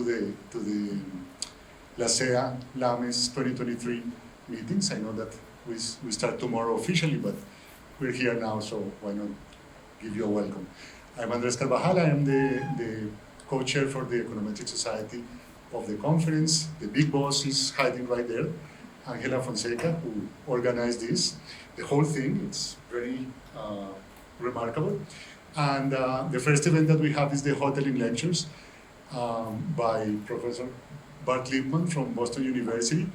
to the LASEA LAMES 2023 meetings. I know that we start tomorrow officially, but we're here now, so why not give you a welcome. I'm Andres Carvajal. I am the co-chair for the Econometric Society of the conference. The big boss is hiding right there, Angela Fonseca, who organized this. The whole thing, it's very remarkable. And the first event that we have is the hoteling lectures by Professor Bart Lipman from Boston University.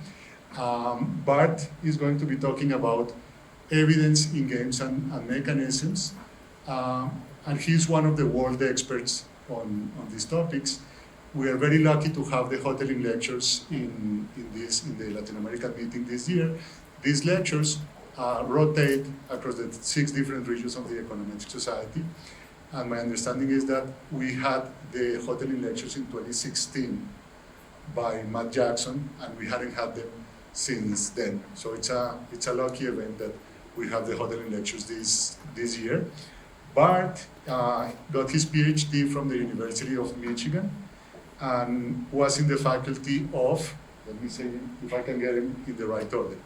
Bart is going to be talking about evidence in games and mechanisms. And he's one of the world experts on these topics. We are very lucky to have the hoteling lectures in the Latin American meeting this year. These lectures rotate across the 6 different regions of the Econometric Society. And my understanding is that we had the hoteling lectures in 2016 by Matt Jackson, and we hadn't had them since then. So it's a lucky event that we have the hoteling lectures this year. Bart got his PhD from the University of Michigan and was in the faculty of, let me see if I can get him in the right order,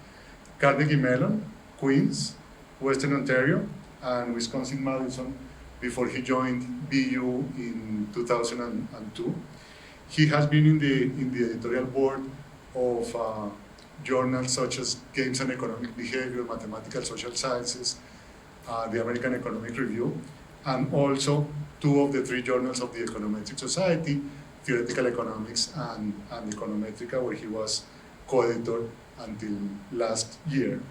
Carnegie Mellon, Queens, Western Ontario, and Wisconsin-Madison before he joined BU in 2002. He has been in the editorial board of journals such as Games and Economic Behavior, Mathematical Social Sciences, the American Economic Review, and also 2 of the 3 journals of the Econometric Society, Theoretical Economics and Econometrica, where he was co-editor until last year.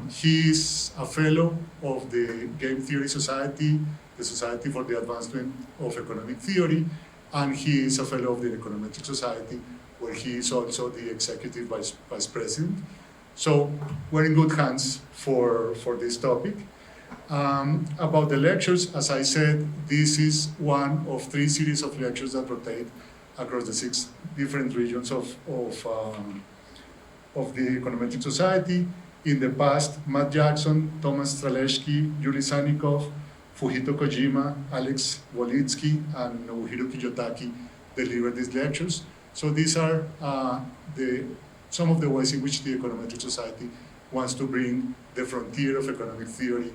He's a fellow of the Game Theory Society, the Society for the Advancement of Economic Theory, and he is a fellow of the Econometric Society, where he is also the executive vice president. So we're in good hands for this topic. About the lectures, as I said, this is one of 3 series of lectures that rotate across the 6 different regions of the Econometric Society. In the past, Matt Jackson, Thomas Straleski, Yuri Sannikov, Fujito Kojima, Alex Wolitsky, and Nobuhiro Kiyotaki delivered these lectures. So these are some of the ways in which the Econometric Society wants to bring the frontier of economic theory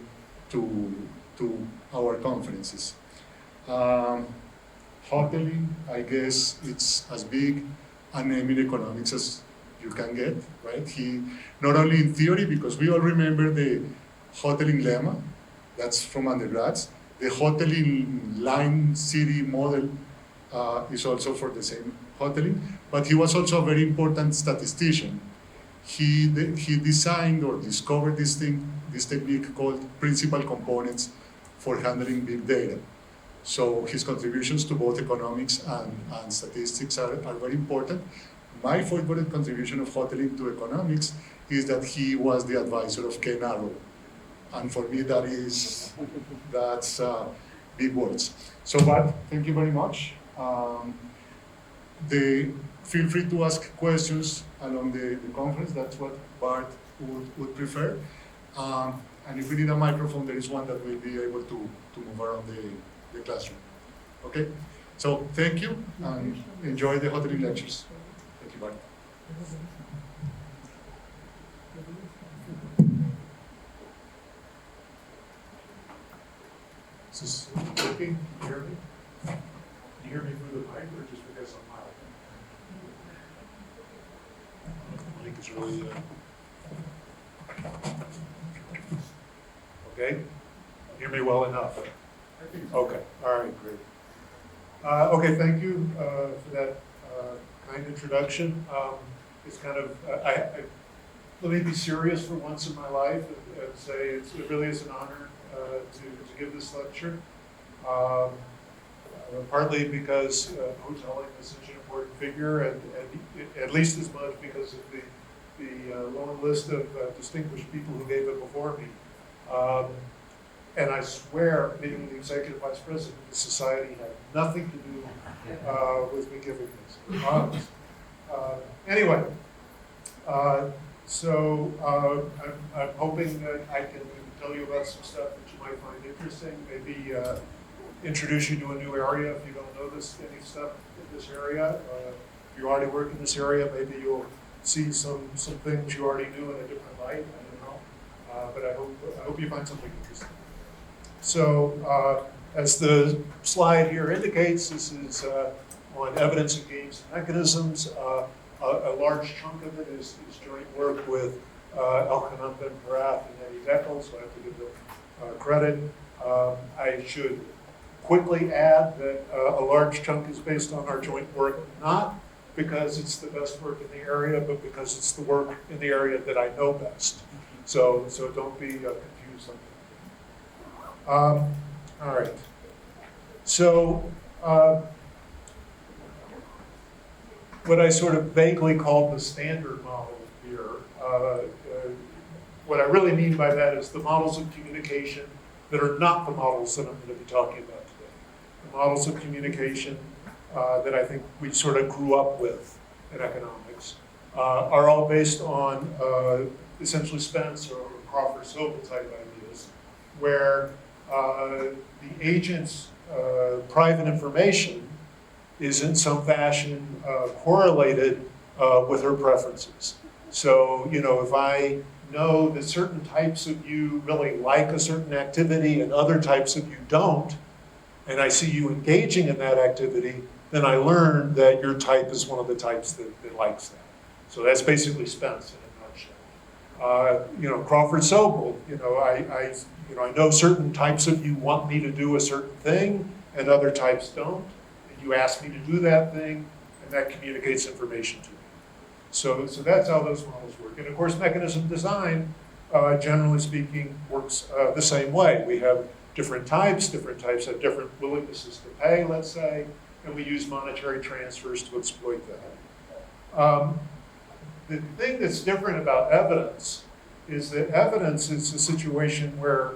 to our conferences. Hoteling, I guess it's as big a name in economics as you can get, right? He, not only in theory, because we all remember the Hoteling lemma, that's from undergrads. The Hoteling line city model is also for the same Hoteling, but he was also a very important statistician. He designed or discovered this technique called principal components for handling big data. So his contributions to both economics and statistics are very important. My favorite contribution of Hoteling to economics is that he was the advisor of Ken Arrow. And for me, that's big words. So, Bart, thank you very much. Feel free to ask questions along the conference. That's what Bart would prefer. And if we need a microphone, there is one that will be able to move around the classroom. Okay? So thank you, and enjoy the Hoteling lectures. Thank you, Bart. Is this working? Can you hear me? Can you hear me through the mic or just because I'm loud? I think it's really, okay? Hear me well enough? Okay, all right, great. Okay, thank you for that kind introduction. It's kind of, let me be serious for once in my life and say it really is an honor to give this lecture. Partly because Hoteling is such an important figure, and at least as much because of the long list of distinguished people who gave it before me. And I swear, being the executive vice president of the society had nothing to do with me giving this. Anyway, so I'm hoping that I can tell you about some stuff that you might find interesting. Maybe introduce you to a new area if you don't know any stuff in this area. If you already work in this area, maybe you'll see some things you already knew in a different light. I don't know, but I hope you find something interesting. So, as the slide here indicates, this is on evidence of games and mechanisms. A large chunk of it is joint work with Elkanan Ben-Parath and Eddie Deckel, so I have to give them credit. I should quickly add that a large chunk is based on our joint work, not because it's the best work in the area, but because it's the work in the area that I know best. So don't be confused on that. All right. So what I sort of vaguely called the standard model here, what I really mean by that is the models of communication that are not the models that I'm going to be talking about today. The models of communication that I think we sort of grew up with in economics are all based on essentially Spence or Crawford-Sobel type ideas, where the agent's private information is in some fashion correlated with her preferences. So, you know, if I know that certain types of you really like a certain activity and other types of you don't, and I see you engaging in that activity, then I learn that your type is one of the types that likes that. So that's basically Spence in a nutshell. You know, Crawford-Sobel, you know, I know certain types of you want me to do a certain thing and other types don't. And you ask me to do that thing and that communicates information to me. So that's how those models work. And of course, mechanism design, generally speaking, works the same way. We have different types have different willingnesses to pay, let's say, and we use monetary transfers to exploit that. The thing that's different about evidence is that evidence is a situation where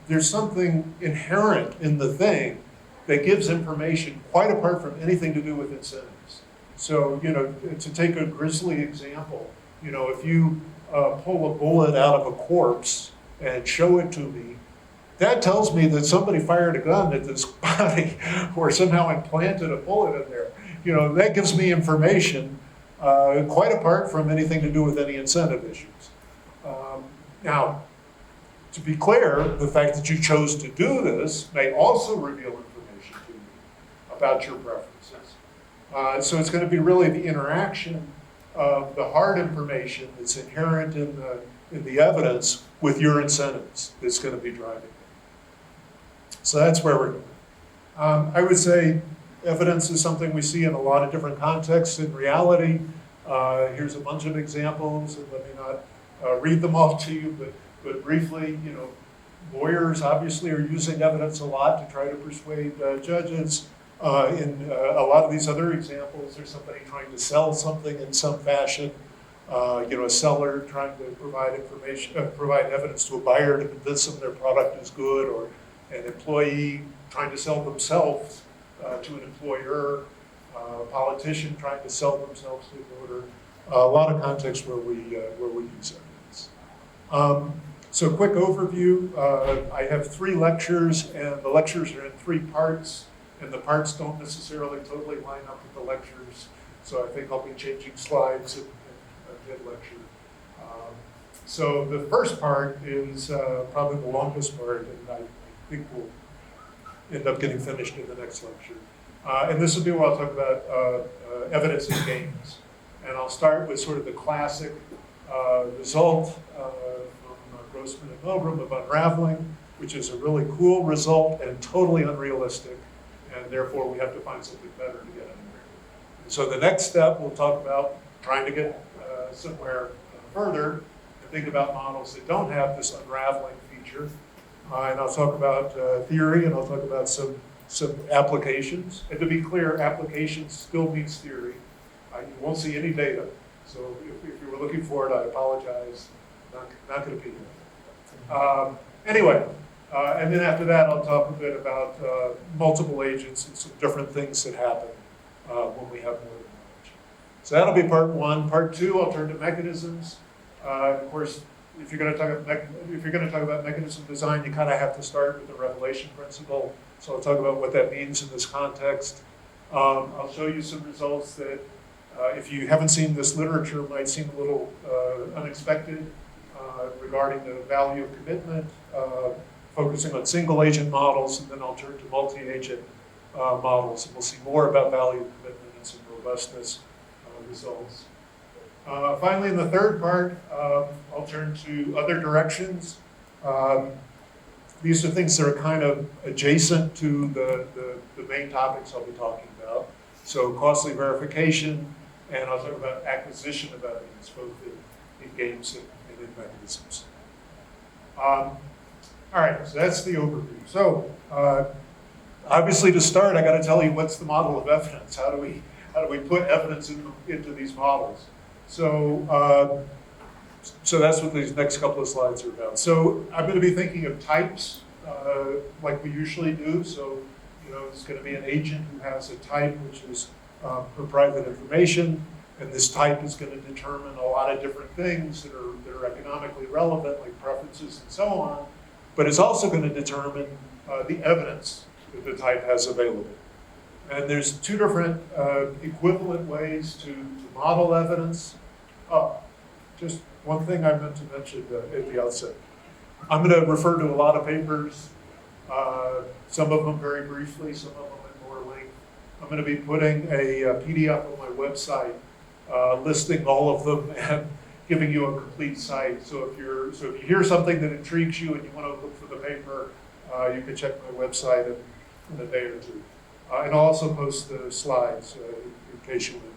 there's something inherent in the thing that gives information quite apart from anything to do with incentives. So, you know, to take a grisly example, you know, if you pull a bullet out of a corpse and show it to me, that tells me that somebody fired a gun at this body or somehow implanted a bullet in there. You know, that gives me information quite apart from anything to do with any incentive issues. Now, to be clear, the fact that you chose to do this may also reveal information to you about your preferences. So it's going to be really the interaction of the hard information that's inherent in the evidence with your incentives that's going to be driving it. So that's where we're going. I would say evidence is something we see in a lot of different contexts in reality. Here's a bunch of examples, and let me not read them all to you, but briefly, you know, lawyers obviously are using evidence a lot to try to persuade judges. In a lot of these other examples, there's somebody trying to sell something in some fashion. You know, a seller trying to provide evidence to a buyer to convince them their product is good, or an employee trying to sell themselves to an employer, a politician trying to sell themselves to a voter. A lot of contexts where we use evidence. So quick overview, I have 3 lectures, and the lectures are in 3 parts, and the parts don't necessarily totally line up with the lectures, so I think I'll be changing slides in mid-lecture. So the first part is probably the longest part, and I think we'll end up getting finished in the next lecture. And this will be where I'll talk about evidence in games. And I'll start with sort of the classic result from Grossman and Milgram of Unraveling, which is a really cool result and totally unrealistic, and therefore we have to find something better to get in there. And so the next step, we'll talk about trying to get somewhere further and think about models that don't have this unraveling feature. And I'll talk about theory, and I'll talk about some applications. And to be clear, applications still means theory. You won't see any data. So if you were looking for it, I apologize. Not going to be here. Anyway, and then after that, I'll talk a bit about multiple agents and some different things that happen when we have more knowledge. So that'll be part 1. Part 2, I'll turn to mechanisms. Of course, if you're going to talk about mechanism design, you kind of have to start with the revelation principle. So I'll talk about what that means in this context. I'll show you some results that, if you haven't seen this literature, might seem a little unexpected regarding the value of commitment, focusing on single agent models, and then I'll turn to multi-agent models, and we'll see more about value of commitment and some robustness results. Finally, in the third part, I'll turn to other directions. These are things that are kind of adjacent to the main topics I'll be talking about. So costly verification, and I'll talk about acquisition of evidence, both in games and in mechanisms. All right, so that's the overview. So obviously, to start, I got to tell you what's the model of evidence. How do we put evidence into these models? So so that's what these next couple of slides are about. So I'm going to be thinking of types like we usually do. So there's going to be an agent who has a type which is for private information, and this type is going to determine a lot of different things that are economically relevant, like preferences and so on. But it's also going to determine the evidence that the type has available. And there's two different equivalent ways to model evidence. Just one thing I meant to mention at the outset. I'm going to refer to a lot of papers, some of them very briefly, some of them in more length. I'm going to be putting a PDF on my website listing all of them and giving you a complete site. So if you hear something that intrigues you and you want to look for the paper, you can check my website in a day or two. And I'll also post the slides in case you want.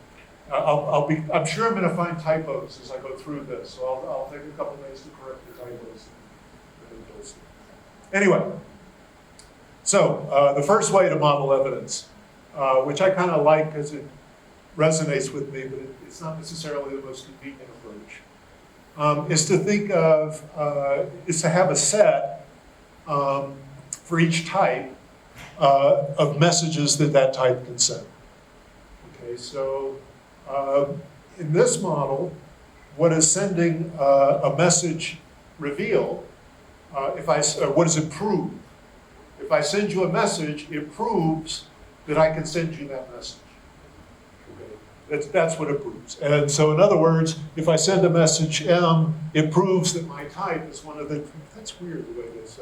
I'm sure I'm going to find typos as I go through this, so I'll take a couple days to correct the typos. Anyway, so the first way to model evidence, which I kind of like because it resonates with me, but it's not necessarily the most convenient approach, is to think of, is to have a set for each type of messages that type can send. Okay, so in this model, what is sending a message reveal, what does it prove? If I send you a message, it proves that I can send you that message. Okay? That's what it proves. And so in other words, if I send a message M, it proves that my type is one of the, that's weird the way this,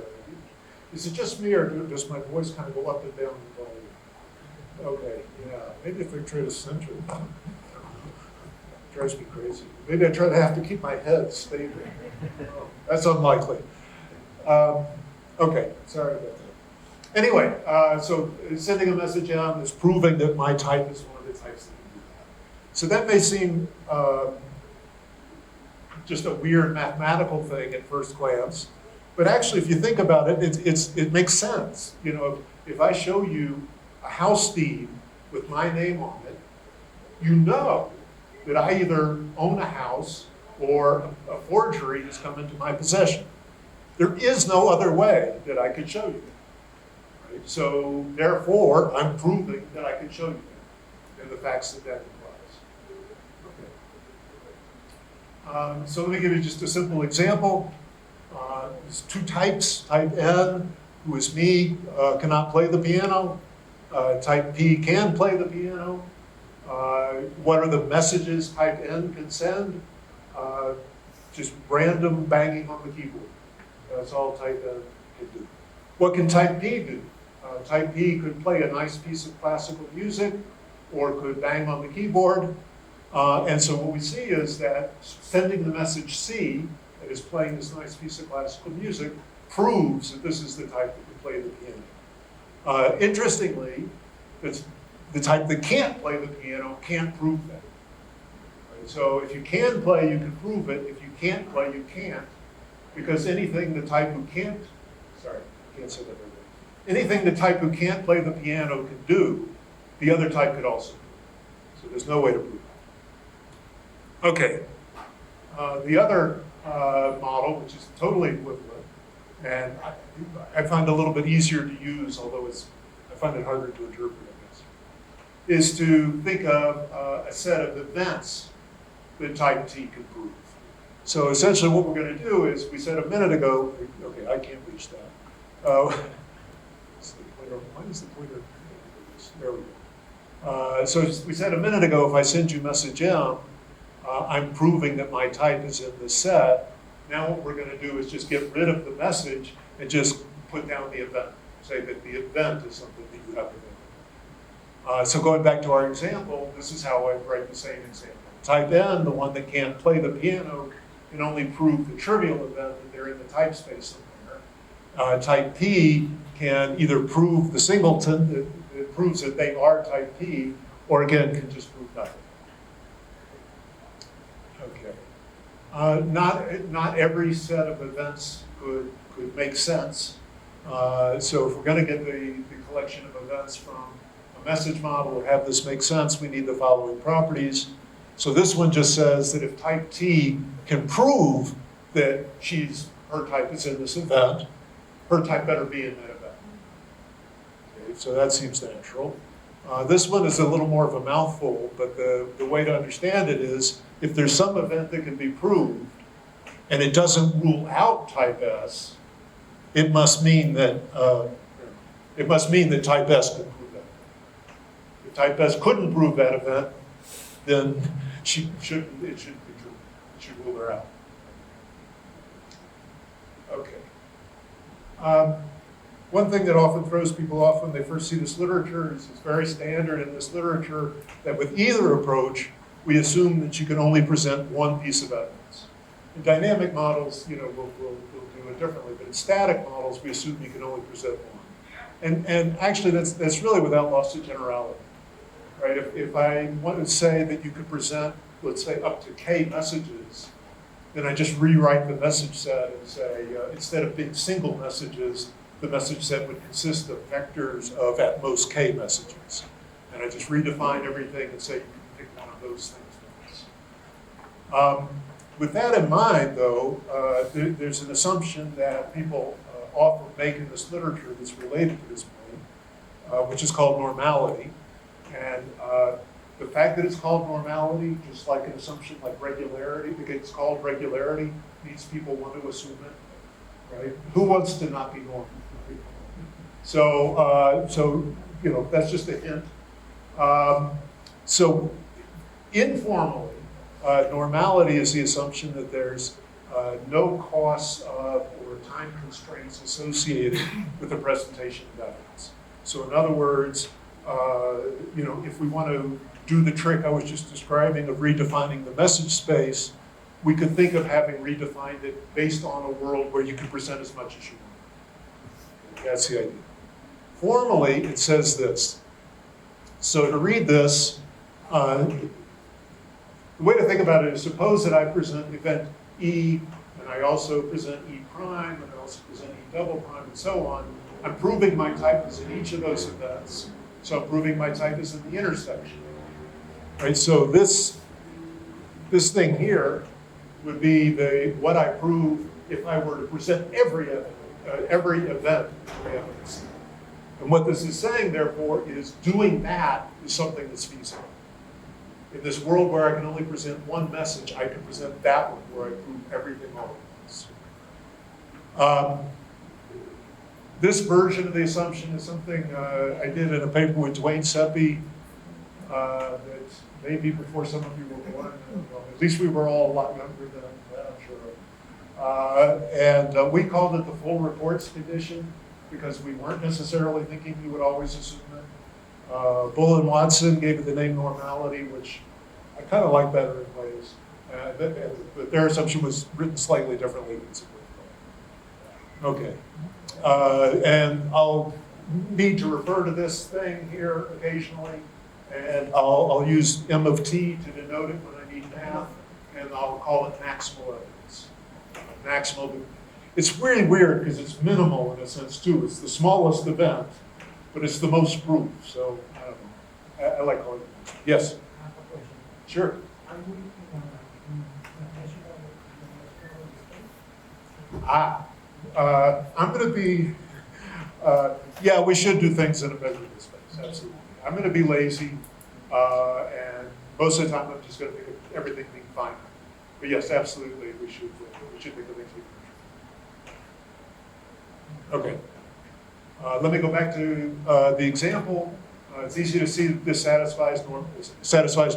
is it just me or does my voice kind of go up and down the volume? Okay, yeah, maybe if I try to center it. Drives me crazy. Maybe I have to keep my head stable. Oh, that's unlikely. Okay, sorry about that. Anyway, so sending a message out is proving that my type is one of the types that can do that. So that may seem just a weird mathematical thing at first glance, but actually, if you think about it, it makes sense. If I show you a house deed with my name on it, you know that I either own a house or a forgery has come into my possession. There is no other way that I could show you that. Right? So therefore, I'm proving that I can show you that and the facts that implies. Okay. So let me give you just a simple example. There's two types. Type N, who is me, cannot play the piano. Type P can play the piano. What are the messages type N can send? Just random banging on the keyboard. That's all type N can do. What can type P do? Type P could play a nice piece of classical music or could bang on the keyboard. And so what we see is that sending the message C, that is playing this nice piece of classical music, proves that this is the type that can play the piano. Interestingly, the type that can't play the piano can't prove that. Right? So if you can play, you can prove it. If you can't play, you can't. Because anything the type who can't, sorry, I can't say that very well. Anything the type who can't play the piano can do, the other type could also do. So there's no way to prove that. Okay. The other model, which is totally equivalent, and I find a little bit easier to use, although I find it harder to interpret, I guess, is to think of a set of events that type T can prove. So essentially what we're going to do is, we said a minute ago, okay, I can't reach that. When why is the pointer? There we go. So we said a minute ago, if I send you message M, I'm proving that my type is in the set. Now what we're going to do is just get rid of the message and just put down the event. Say that the event is something that you have available. So going back to our example, this is how I write the same example. Type N, the one that can't play the piano, can only prove the trivial event that they're in the type space somewhere. Type P can either prove the singleton, that proves that they are type P, or again, can just prove nothing. Okay. Not every set of events could make sense. So if we're going to get the collection of events from a message model or have this make sense, we need the following properties. So this one just says that if type T can prove that her type is in this event, her type better be in that event. Okay, so that seems natural. This one is a little more of a mouthful, but the way to understand it is if there's some event that can be proved and it doesn't rule out type S, it must mean that type S can prove that. If type S couldn't prove that event, then it shouldn't be true. It should rule her out. Okay. One thing that often throws people off when they first see this literature is it's very standard in this literature that with either approach, we assume that you can only present one piece of evidence. In dynamic models, we'll do it differently, but in static models, we assume you can only present one. And actually, that's really without loss of generality. Right? If I want to say that you could present, let's say, up to K messages, then I just rewrite the message set and say, instead of being single messages, the message set would consist of vectors of at most K messages. And I just redefine everything and say you can pick one of those things. With that in mind, though, there's an assumption that people often make in this literature that's related to this point, which is called normality. And the fact that it's called normality, just like an assumption like regularity, that it's called regularity, means people want to assume it, right? Who wants to not be normal? Right? So that's just a hint. So informally, normality is the assumption that there's no costs of or time constraints associated with the presentation of evidence. So in other words, if we want to do the trick I was just describing of redefining the message space, we could think of having redefined it based on a world where you can present as much as you want. That's the idea. Formally, it says this. So to read this, the way to think about it is suppose that I present event E, and I also present E prime, and I also present E double prime, and so on. I'm proving my type is in each of those events. So I'm proving my type is in the intersection. Right, so this thing here would be what I prove if I were to present every event. And what this is saying, therefore, is doing that is something that's feasible. In this world where I can only present one message, I can present that one where I prove everything all at once. This version of the assumption is something I did in a paper with Dwayne Seppi that maybe before some of you were born. At least we were all a lot younger than that, I'm sure. And we called it the full reports condition because we weren't necessarily thinking you would always assume it. Bull and Watson gave it the name normality, which I kind of like better in ways. But their assumption was written slightly differently than it's written. Okay. And I'll need to refer to this thing here occasionally, and I'll use M of T to denote it when I need math, and I'll call it maximal evidence. Maximal. It's really weird because it's minimal in a sense too. It's the smallest event, but it's the most proof. So I don't know. I like calling it. Yes. Sure. I'm going to be, yeah, we should do things in a measurable space, absolutely. I'm going to be lazy, and most of the time I'm just going to think of everything being finite. But yes, absolutely, we should think of things being measurable. Okay. Let me go back to the example. It's easy to see that this satisfies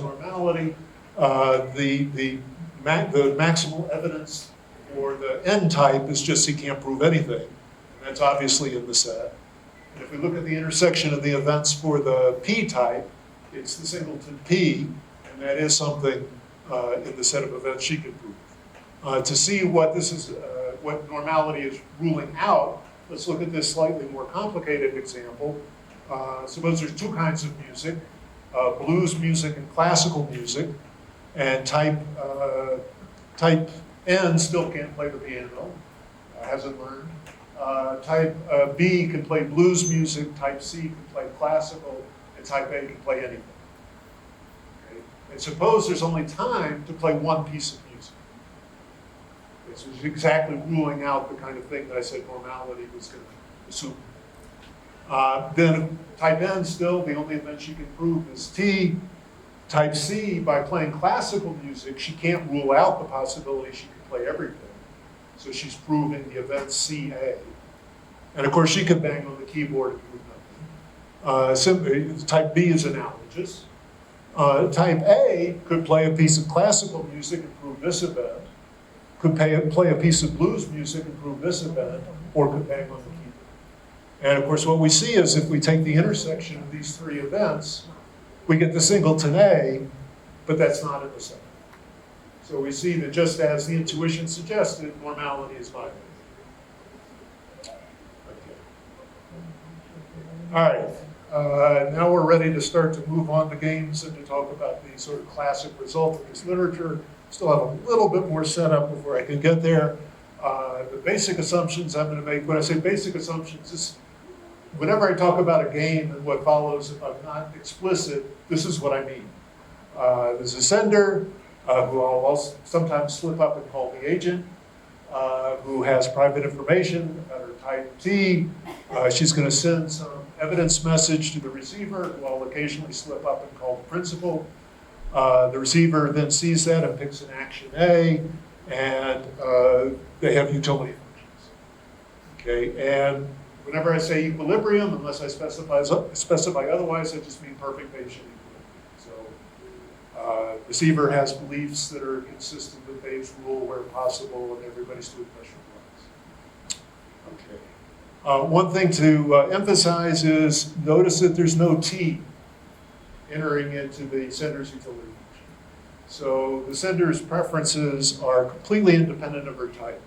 normality. The maximal evidence for the n-type is just he can't prove anything. And that's obviously in the set. And if we look at the intersection of the events for the p-type, it's the singleton p, and that is something in the set of events she can prove. To see what this is, what normality is ruling out, let's look at this slightly more complicated example. Suppose there's two kinds of music, blues music and classical music, and type N still can't play the piano, hasn't learned. Type B can play blues music, type C can play classical, and type A can play anything. Okay? And suppose there's only time to play one piece of music. Okay, so it's exactly ruling out the kind of thing that I said normality was going to assume. Then type N still, the only event she can prove is T. Type C, by playing classical music, she can't rule out the possibility she can play everything. So she's proving the event CA. And of course, she could bang on the keyboard and prove nothing. Type B is analogous. Type A could play a piece of classical music and prove this event, could play a piece of blues music and prove this event, or could bang on the keyboard. And of course, what we see is if we take the intersection of these three events, we get the singleton A, but that's not in the set. So we see that just as the intuition suggested, normality is violated. Okay. All right, now we're ready to start to move on to games and to talk about the sort of classic result of this literature. Still have a little bit more setup before I can get there. The basic assumptions I'm going to make, when I say basic assumptions, is whenever I talk about a game and what follows, if I'm not explicit, this is what I mean. There's a sender, who I'll also sometimes slip up and call the agent, who has private information at her type T. She's going to send some evidence message to the receiver, who I'll occasionally slip up and call the principal. The receiver then sees that and picks an action A, and they have utility functions. Okay, and whenever I say equilibrium, unless I specify otherwise, I just mean perfect Bayesian equilibrium. So receiver has beliefs that are consistent with Bayes' rule where possible, and everybody's doing pressure blocks. Okay. One thing to emphasize is notice that there's no T entering into the sender's utility function. So the sender's preferences are completely independent of her type,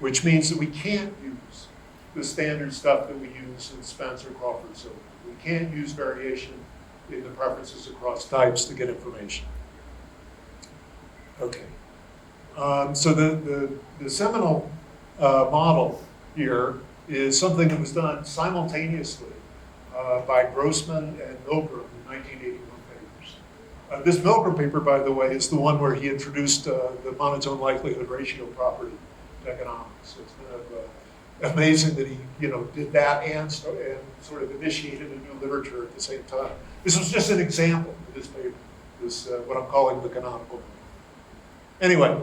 which means that we can't use the standard stuff that we use in Spencer, Crawford, so we can't use variation in the preferences across types to get information. Okay. So the seminal model here is something that was done simultaneously by Grossman and Milgram in 1981 papers. This Milgram paper, by the way, is the one where he introduced the monotone likelihood ratio property to economics. So it's kind of amazing that he, did that and sort of initiated a new literature at the same time. This was just an example of this paper, this what I'm calling the canonical model. Anyway,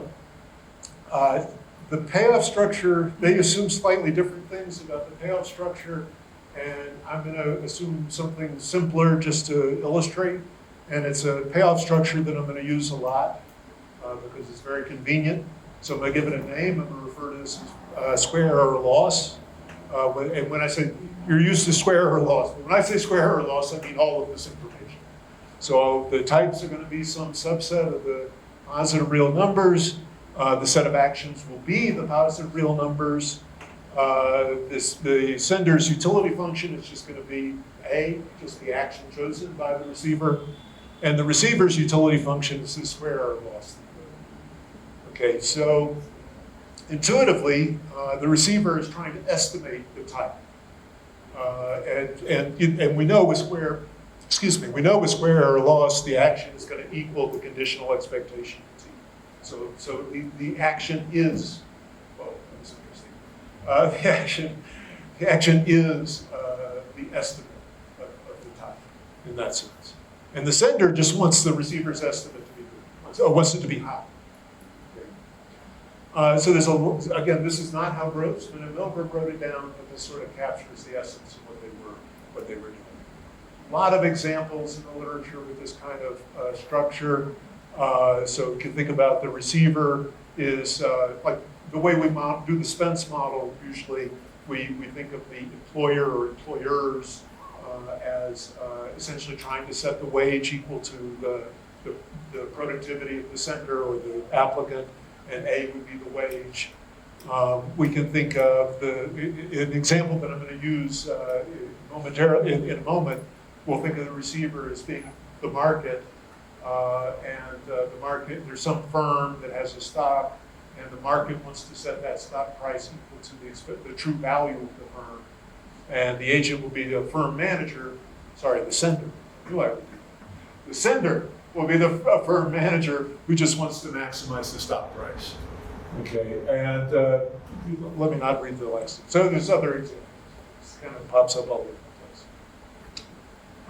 the payoff structure, they assume slightly different things about the payoff structure, and I'm going to assume something simpler just to illustrate, and it's a payoff structure that I'm going to use a lot because it's very convenient. So I'm going to give it a name. I'm going to refer to this as square error loss. And when I say, you're used to square error loss, but when I say square error loss, I mean all of this information. So the types are going to be some subset of the positive real numbers. The set of actions will be the positive real numbers. The sender's utility function is just going to be A, just the action chosen by the receiver. And the receiver's utility function is the square error loss. Okay, so intuitively, the receiver is trying to estimate the type. And we know with square error loss, the action is going to equal the conditional expectation of T. So the action is, well, that's interesting. The action is the estimate of the type in that sense. And the sender just wants the receiver's estimate to be good, or wants it to be high. Okay. So there's again, this is not how Grossman and Milgram wrote it down, but this sort of captures the essence of what they were doing. A lot of examples in the literature with this kind of structure. So you can think about the receiver is like the way we do the Spence model. Usually, we think of the employer or employers as essentially trying to set the wage equal to the productivity of the sender or the applicant, and A would be the wage. We can think of an example that I'm going to use momentarily in a moment. We'll think of the receiver as being the market, and the market, there's some firm that has a stock, and the market wants to set that stock price equal to the true value of the firm. And the agent will be the firm manager, sorry, the sender. The sender will be the firm manager who just wants to maximize the stock price. Okay, and let me not read the last. So there's other examples. This kind of pops up all over the place.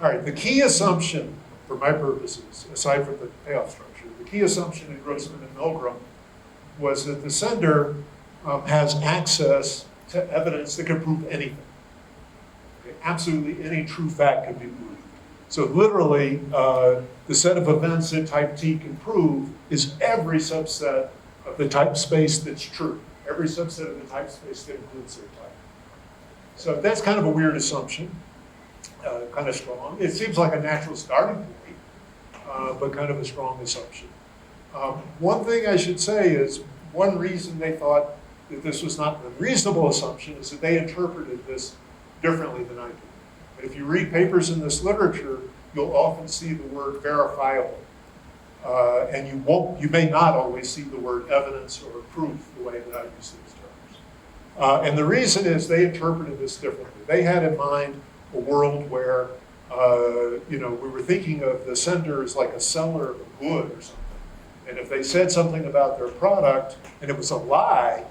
All right, the key assumption, for my purposes, aside from the payoff structure, the key assumption in Grossman and Milgram was that the sender has access to evidence that can prove anything. Okay? Absolutely any true fact can be proved. So literally, the set of events that type T can prove is every subset of the type space that's true. Every subset of the type space that includes their type. So that's kind of a weird assumption, kind of strong. It seems like a natural starting point, but kind of a strong assumption. One thing I should say is, one reason they thought that this was not an unreasonable assumption is that they interpreted this differently than I do. And if you read papers in this literature, you'll often see the word verifiable. And you may not always see the word evidence or proof the way that I use these terms. And the reason is they interpreted this differently. They had in mind a world where, we were thinking of the sender as like a seller of a good or something. And if they said something about their product and it was a lie,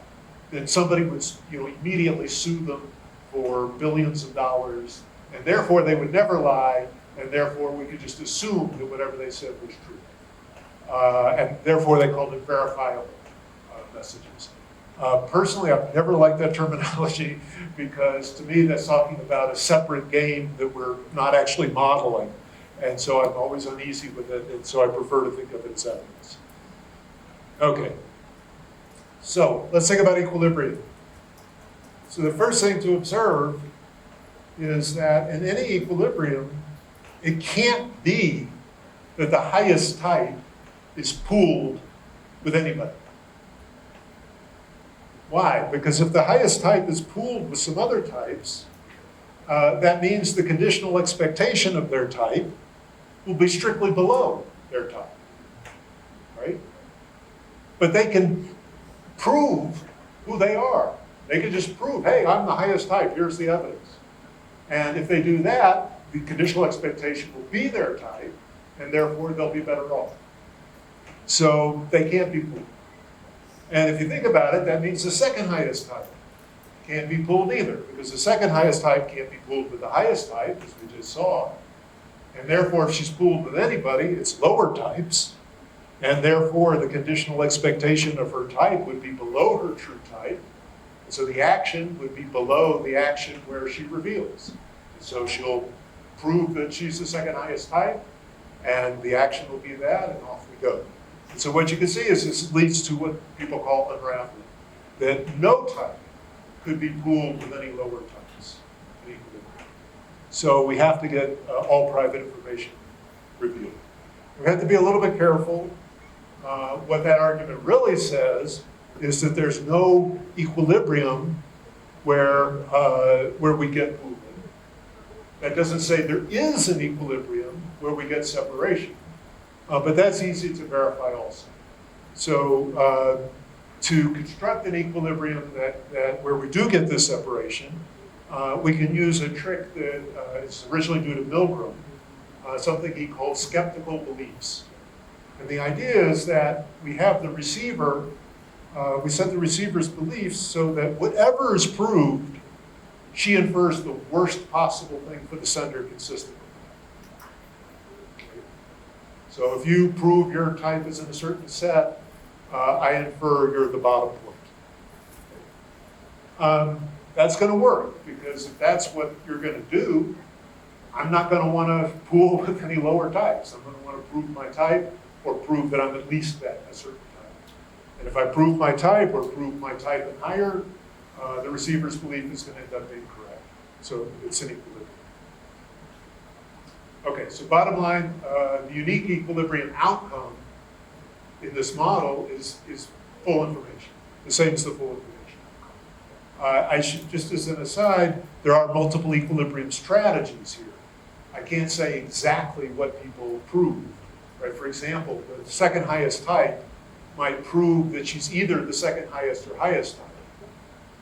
then somebody would, immediately sue them for billions of dollars, and therefore they would never lie, and therefore we could just assume that whatever they said was true. And therefore they called it verifiable messages. Personally, I've never liked that terminology because to me that's talking about a separate game that we're not actually modeling. And so I'm always uneasy with it, and so I prefer to think of it as evidence. Okay, so let's think about equilibrium. So the first thing to observe is that in any equilibrium, it can't be that the highest type is pooled with anybody. Why? Because if the highest type is pooled with some other types, that means the conditional expectation of their type will be strictly below their type, right? But they can prove who they are. They can just prove, hey, I'm the highest type, here's the evidence. And if they do that, the conditional expectation will be their type, and therefore they'll be better off. So they can't be pooled. And if you think about it, that means the second highest type can't be pooled either, because the second highest type can't be pooled with the highest type, as we just saw. And therefore, if she's pooled with anybody, it's lower types, and therefore the conditional expectation of her type would be below her true type. So the action would be below the action where she reveals. So she'll prove that she's the second highest type, and the action will be that, and off we go. And so what you can see is this leads to what people call unraveling, that no type could be pooled with any lower types in equilibrium. So we have to get all private information revealed. We have to be a little bit careful. What that argument really says is that there's no equilibrium where we get movement. That doesn't say there is an equilibrium where we get separation, but that's easy to verify also. So to construct an equilibrium that where we do get this separation, we can use a trick that is originally due to Milgram, something he called skeptical beliefs. And the idea is that we have the receiver, we set the receiver's beliefs so that whatever is proved, she infers the worst possible thing for the sender consistent with that. Okay. So if you prove your type is in a certain set, I infer you're the bottom point. That's going to work, because if that's what you're going to do, I'm not going to want to pool with any lower types. I'm going to want to prove my type or prove that I'm at least that a certain type. And if I prove my type or prove my type and higher, the receiver's belief is going to end up being correct. So it's an equilibrium. Okay, so bottom line, the unique equilibrium outcome in this model is full information, the same as the full information. I should, just as an aside, there are multiple equilibrium strategies here. I can't say exactly what people prove, right? For example, the second highest type might prove that she's either the second highest or highest type.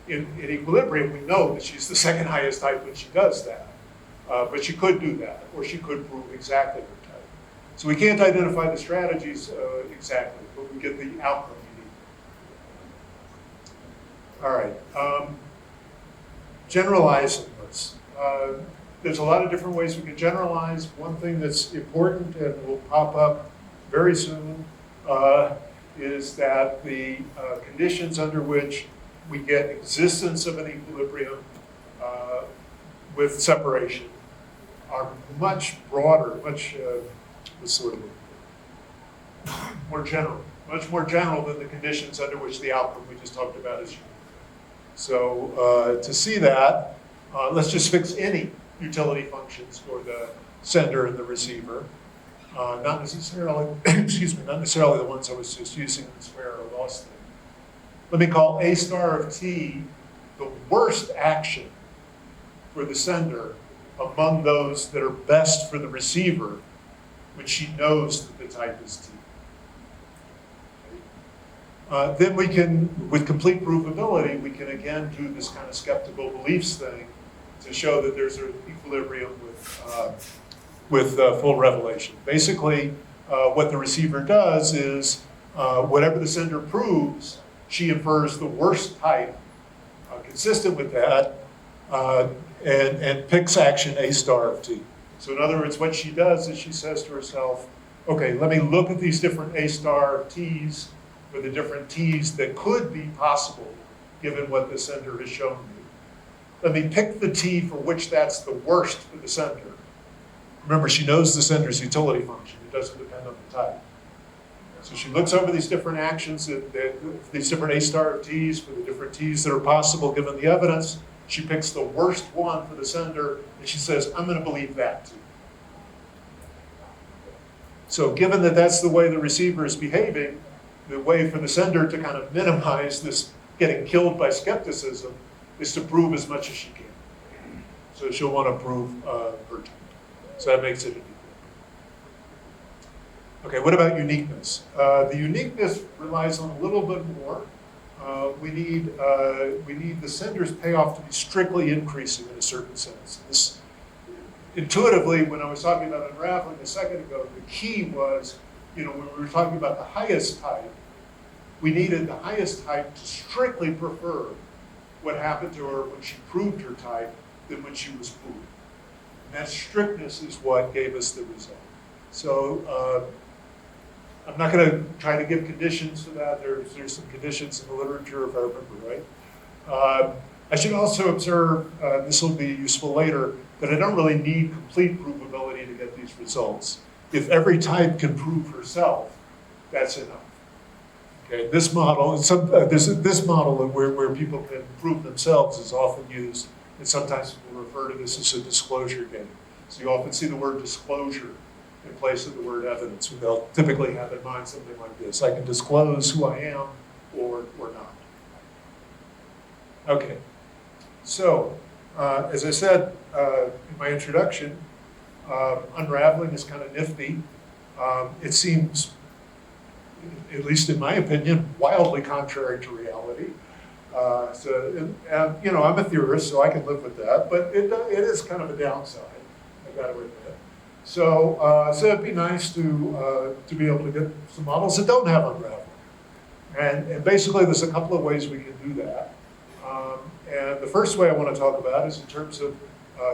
In equilibrium, we know that she's the second highest type when she does that. But she could do that, or she could prove exactly her type. So we can't identify the strategies exactly, but we get the outcome you need. All right, generalizing this. There's a lot of different ways we can generalize. One thing that's important and will pop up very soon is that the conditions under which we get existence of an equilibrium with separation are much broader, much more general, much more general than the conditions under which the outcome we just talked about is unique. So to see that, let's just fix any utility functions for the sender and the receiver. Not necessarily, excuse me, not necessarily the ones I was just using in the square or loss thing. Let me call A star of t the worst action for the sender among those that are best for the receiver when she knows that the type is t. Then we can, with complete provability, we can again do this kind of skeptical beliefs thing to show that there's an equilibrium with full revelation. Basically, what the receiver does is, whatever the sender proves, she infers the worst type consistent with that, and picks action A star of t. So in other words, what she does is she says to herself, okay, let me look at these different A star of t's, or the different t's that could be possible given what the sender has shown me. Let me pick the t for which that's the worst for the sender. Remember, she knows the sender's utility function. It doesn't depend on the type. So she looks over these different actions, these different A star of t's for the different t's that are possible given the evidence. She picks the worst one for the sender, and she says, I'm going to believe that too. So given that that's the way the receiver is behaving, the way for the sender to kind of minimize this getting killed by skepticism is to prove as much as she can. So she'll want to prove her type. So that makes it an equilibrium. Okay, what about uniqueness? The uniqueness relies on a little bit more. We need the sender's payoff to be strictly increasing in a certain sense. This, intuitively, when I was talking about unraveling a second ago, the key was, when we were talking about the highest type, we needed the highest type to strictly prefer what happened to her when she proved her type than when she was fooled. And that strictness is what gave us the result. So I'm not going to try to give conditions for that. There's some conditions in the literature, if I remember right. I should also observe, this will be useful later, that I don't really need complete provability to get these results. If every type can prove herself, that's enough. Okay, this model, this model where people can prove themselves is often used, and sometimes people refer to this as a disclosure game. So you often see the word disclosure in place of the word evidence. They'll typically have in mind something like this. I can disclose who I am or not. Okay, so as I said in my introduction, unraveling is kind of nifty. It seems, at least in my opinion, wildly contrary to reality. I'm a theorist, so I can live with that, but it is kind of a downside, I've got to admit. So it'd be nice to be able to get some models that don't have unraveling. And basically, there's a couple of ways we can do that. And the first way I want to talk about is in terms of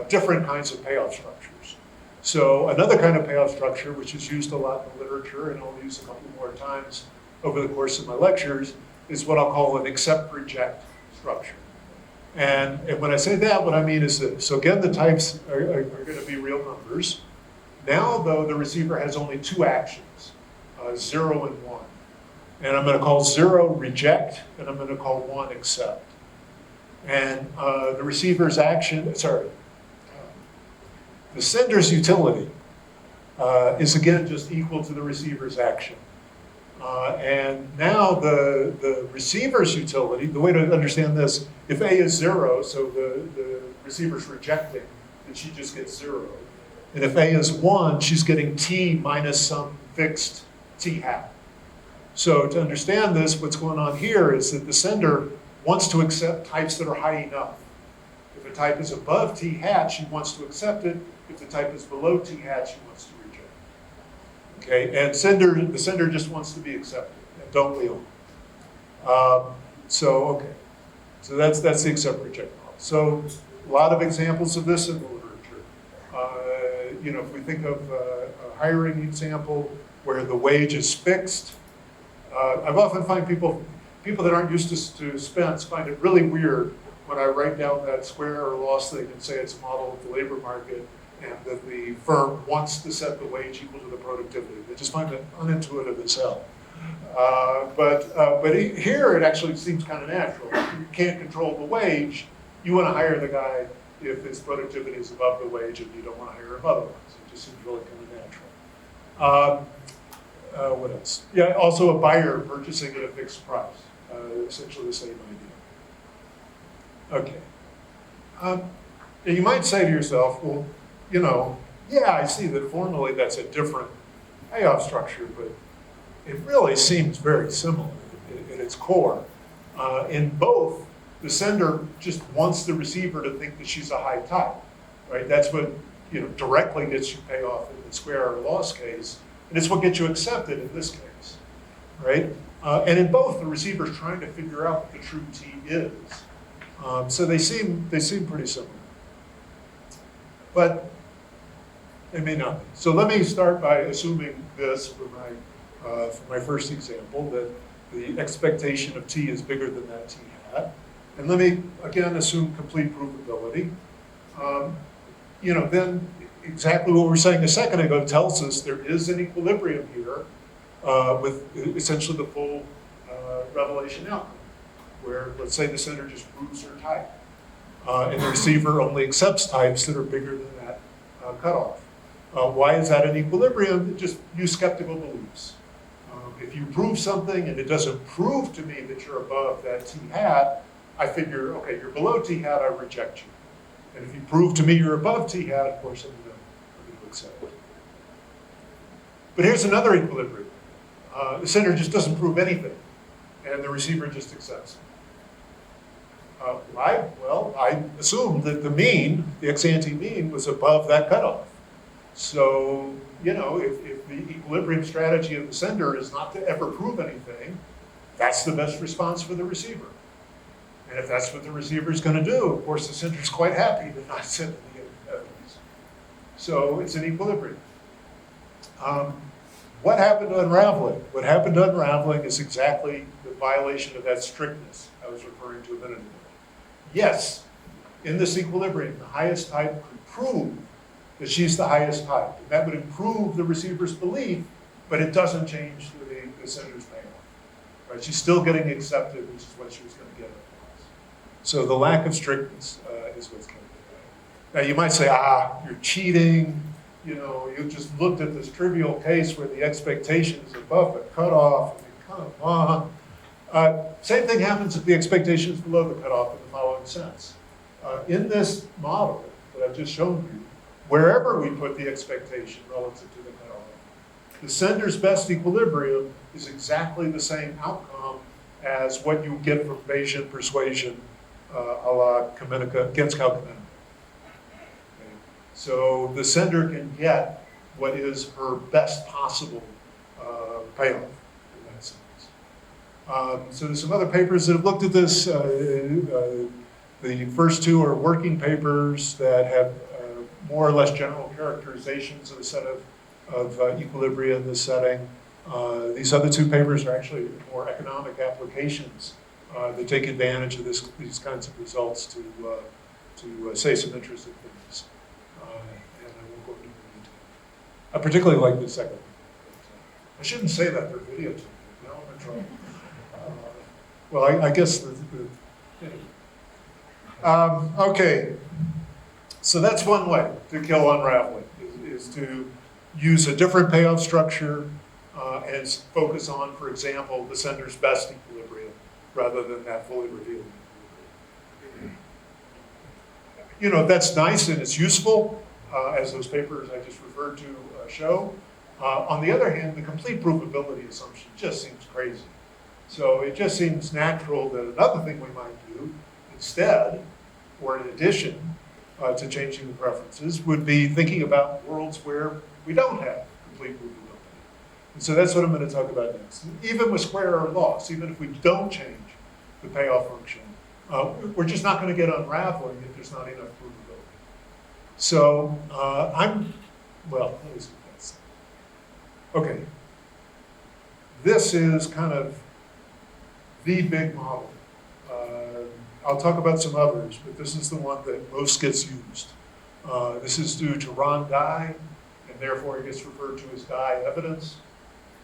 different kinds of payoff structures. So another kind of payoff structure, which is used a lot in the literature, and I'll use a couple more times over the course of my lectures is what I'll call an accept-reject structure. And when I say that, what I mean is this. So again, the types are going to be real numbers. Now, though, the receiver has only two actions, 0 and 1. And I'm going to call 0 reject, and I'm going to call 1 accept. And the receiver's action, the sender's utility is again just equal to the receiver's action. And now the receiver's utility, the way to understand this, if A is 0, so the receiver's rejecting, then she just gets 0. And if A is 1, she's getting T minus some fixed T hat. So to understand this, what's going on here is that the sender wants to accept types that are high enough. If a type is above T hat, she wants to accept it. If the type is below T hat, she wants to reject it. Okay, and the sender just wants to be accepted, and don't we all? So that's the accept reject model. So a lot of examples of this in the literature. If we think of a hiring example where the wage is fixed, I've often find people that aren't used to spends find it really weird when I write down that square or loss thing and say it's a model of the labor market and that the firm wants to set the wage equal to the productivity. They just find it unintuitive as hell. But here it actually seems kind of natural. You can't control the wage. You want to hire the guy if his productivity is above the wage, and you don't want to hire him otherwise. It just seems really kind of natural. What else? Yeah, also a buyer purchasing at a fixed price. Essentially the same idea. Okay. You might say to yourself, well, yeah, I see that formally that's a different payoff structure, but it really seems very similar at its core. In both, the sender just wants the receiver to think that she's a high type, right? That's what directly gets you payoff in the square or loss case, and it's what gets you accepted in this case, right? And in both, the receiver's trying to figure out what the true T is. So they seem pretty similar, but they may not be. So let me start by assuming this for my first example, that the expectation of T is bigger than that T hat. And let me, again, assume complete provability. Then exactly what we were saying a second ago tells us there is an equilibrium here with essentially the full revelation outcome, where, let's say, the sender just proves her type, and the receiver only accepts types that are bigger than that cutoff. Why is that an equilibrium? Just use skeptical beliefs. If you prove something and it doesn't prove to me that you're above that T hat, I figure, okay, you're below T hat, I reject you. And if you prove to me you're above T hat, of course, I'm going to accept it. But here's another equilibrium. The sender just doesn't prove anything, and the receiver just accepts it. Why? Well, I assumed that the mean, the ex-ante mean, was above that cutoff. So, if the equilibrium strategy of the sender is not to ever prove anything, that's the best response for the receiver. And if that's what the receiver is going to do, of course, the sender's quite happy to not send any evidence. So it's an equilibrium. What happened to unraveling? What happened to unraveling is exactly the violation of that strictness I was referring to a minute ago. Yes, in this equilibrium, the highest type could prove that she's the highest type. And that would improve the receiver's belief, but it doesn't change the sender's payoff. Right? She's still getting accepted, which is what she was going to get otherwise. So the lack of strictness is what's going to be. Now you might say, you're cheating. You just looked at this trivial case where the expectation is above the cutoff. Come on. Same thing happens if the expectation is below the cutoff in the following sense. In this model that I've just shown you, wherever we put the expectation relative to the cutoff, the sender's best equilibrium is exactly the same outcome as what you get from Bayesian persuasion a la Genskau-Kameniker. Okay. So the sender can get what is her best possible payoff in that sense. So there's some other papers that have looked at this. The first two are working papers that have more or less general characterizations of a set of equilibria in this setting. These other two papers are actually more economic applications that take advantage of these kinds of results to say some interesting things. And I won't go into more detail. I particularly like the second one. I shouldn't say that, they're videotaped. Now I'm in trouble. Well, I guess anyway. Okay, so that's one way to kill unraveling, is to use a different payoff structure and focus on, for example, the sender's best equilibrium rather than that fully revealed equilibrium. You know, that's nice and it's useful, as those papers I just referred to show. On the other hand, the complete provability assumption just seems crazy. So it just seems natural that another thing we might do instead, or in addition to changing the preferences, would be thinking about worlds where we don't have complete provability. And so that's what I'm going to talk about next. Even with square error loss, even if we don't change the payoff function, we're just not going to get unraveling if there's not enough provability. So let me see what that's. Okay. This is kind of the big model. I'll talk about some others, but this is the one that most gets used. This is due to Ron Dye, and therefore it gets referred to as Dye evidence.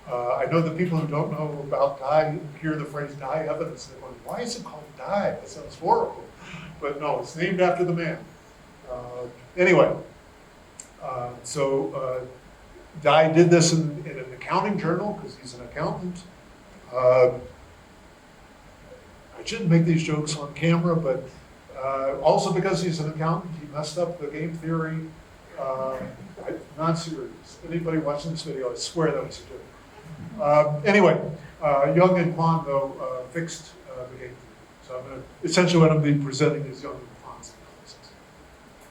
I know that people who don't know about Dye hear the phrase Dye evidence, and they're going, why is it called Dye? That sounds horrible. But no, it's named after the man. Anyway, Dye did this in an accounting journal because he's an accountant. I shouldn't make these jokes on camera, but also because he's an accountant, he messed up the game theory. Not serious. Anybody watching this video, I swear that was a joke. Anyway, Young and Kwan, though, fixed the game theory. So I'm going to, essentially what I'm going to be presenting is Young and Kwan's analysis.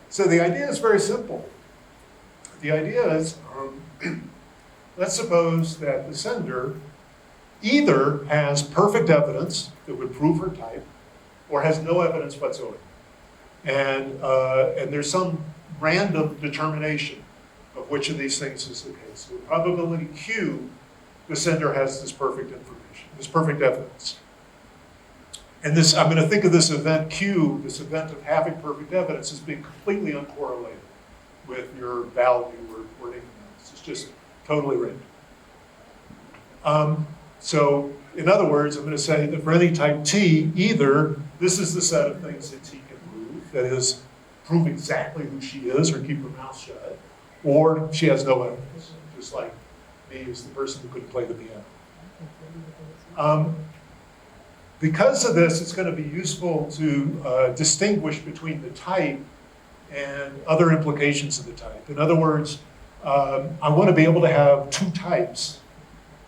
So the idea is very simple. The idea is, let's suppose that the sender either has perfect evidence that would prove her type, or has no evidence whatsoever. And there's some random determination of which of these things is the case. So probability Q, the sender has this perfect information, this perfect evidence. And this, I'm going to think of this event Q, this event of having perfect evidence, as being completely uncorrelated with your value or anything else. It's just totally random. So in other words, I'm going to say that for any type T, either this is the set of things that T can prove, that is, prove exactly who she is or keep her mouth shut, or she has no evidence, just like me as the person who couldn't play the piano. Because of this, it's going to be useful to distinguish between the type and other implications of the type. In other words, I want to be able to have two types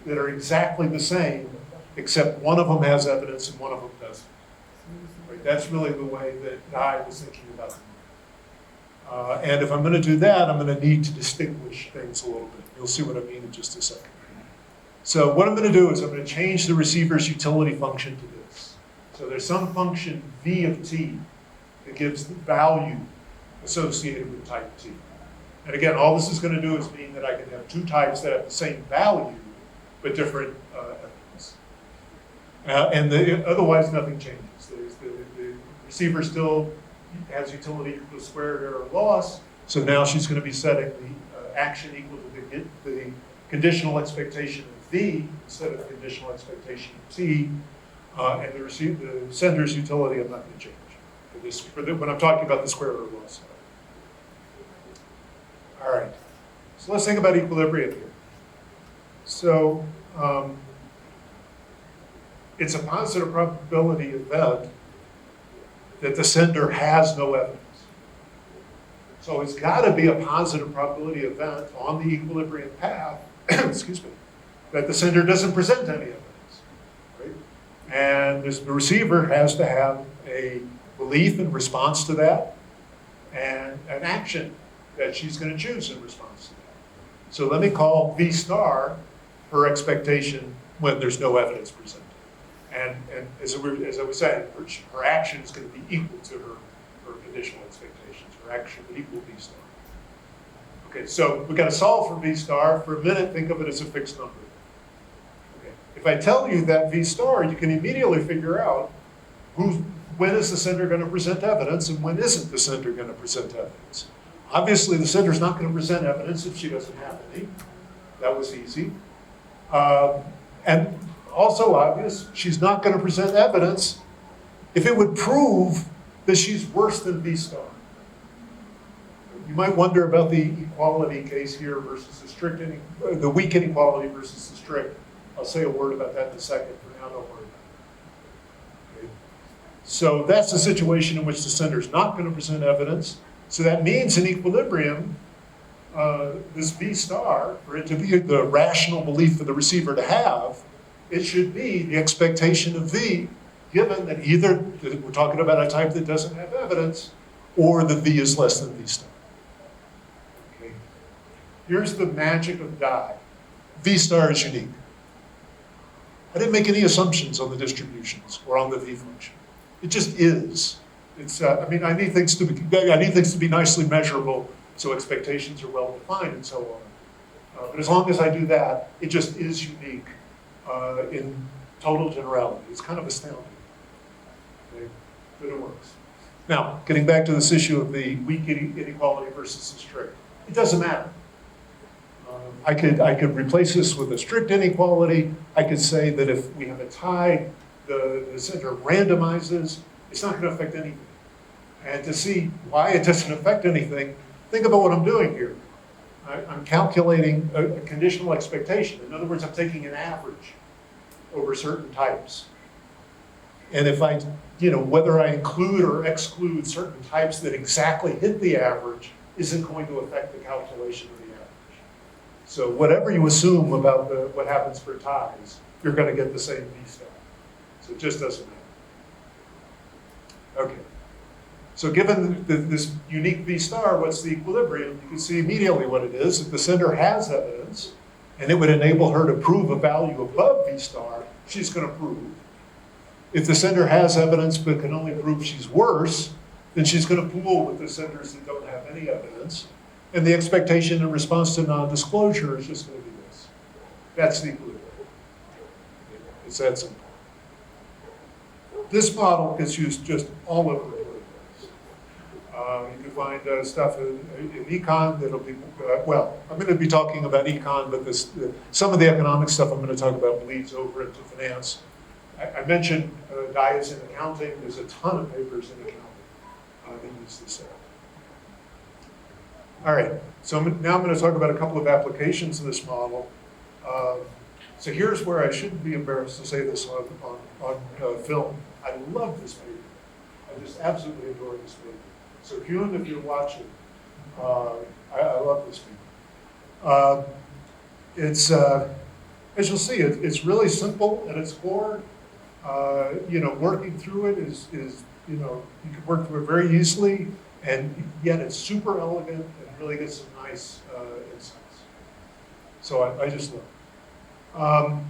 that are exactly the same, except one of them has evidence and one of them doesn't. Right? That's really the way that Dye was thinking about it. And if I'm going to do that, I'm going to need to distinguish things a little bit. You'll see what I mean in just a second. So what I'm going to do is I'm going to change the receiver's utility function to this. So there's some function V of T that gives the value associated with type T. And again, all this is going to do is mean that I can have two types that have the same value, but different evidence. Otherwise, nothing changes. The receiver still has utility equal to square error loss, so now she's going to be setting the action equal to the conditional expectation of V instead of the conditional expectation of T, and the sender's utility I'm not going to change when I'm talking about the square error loss. All right, so let's think about equilibrium here. So it's a positive probability event that the sender has no evidence. So it's got to be a positive probability event on the equilibrium path, excuse me, that the sender doesn't present any evidence, right? And the receiver has to have a belief in response to that and an action that she's going to choose in response to that. So let me call V star her expectation when there's no evidence presented. And as I was saying, her action is going to be equal to her conditional expectations. Her action would equal V star. Okay, so we've got to solve for V star. For a minute, think of it as a fixed number. If I tell you that V star, you can immediately figure out when is the sender going to present evidence and when isn't the sender going to present evidence. Obviously, the sender's not going to present evidence if she doesn't have any. That was easy. And also obvious, she's not going to present evidence if it would prove that she's worse than V star. You might wonder about the equality case here versus the weak inequality versus the strict. I'll say a word about that in a second. For now, don't worry about it. Okay. So that's the situation in which the sender is not going to present evidence. So that means in equilibrium, this V star, for it to be the rational belief for the receiver to have, it should be the expectation of V, given that either we're talking about a type that doesn't have evidence, or that V is less than V star. Okay. Here's the magic of die. V star is unique. I didn't make any assumptions on the distributions or on the V function. It just is. It's. I mean, I need things to be nicely measurable, so expectations are well defined and so on. But as long as I do that, it just is unique in total generality. It's kind of astounding. Okay? But it works. Now, getting back to this issue of the weak inequality versus the strict, it doesn't matter. I could replace this with a strict inequality. I could say that if we have a tie, the sender randomizes. It's not going to affect anything. And to see why it doesn't affect anything, think about what I'm doing here. I'm calculating a conditional expectation. In other words, I'm taking an average over certain types. And if I, whether I include or exclude certain types that exactly hit the average isn't going to affect the calculation of the average. So whatever you assume about what happens for ties, you're going to get the same V star. So it just doesn't matter. Okay. So given this unique V star, what's the equilibrium? You can see immediately what it is. If the sender has evidence, and it would enable her to prove a value above V star, she's going to prove. If the sender has evidence but can only prove she's worse, then she's going to pool with the senders that don't have any evidence. And the expectation in response to non-disclosure is just going to be this. That's the equilibrium. It's that simple. This model gets used just all over the place. You can find stuff in econ that'll be, well, I'm going to be talking about econ, but some of the economic stuff I'm going to talk about bleeds over into finance. I mentioned diets in accounting. There's a ton of papers in accounting that use this. All right, so now I'm going to talk about a couple of applications of this model. So here's where I shouldn't be embarrassed to say this on film. I love this paper. I just absolutely adore this paper. So Hune, if you're watching, I love this paper. It's, as you'll see, it's really simple at its core. Working through it is you can work through it very easily, and yet it's super elegant and really gets some nice insights. So I just love it.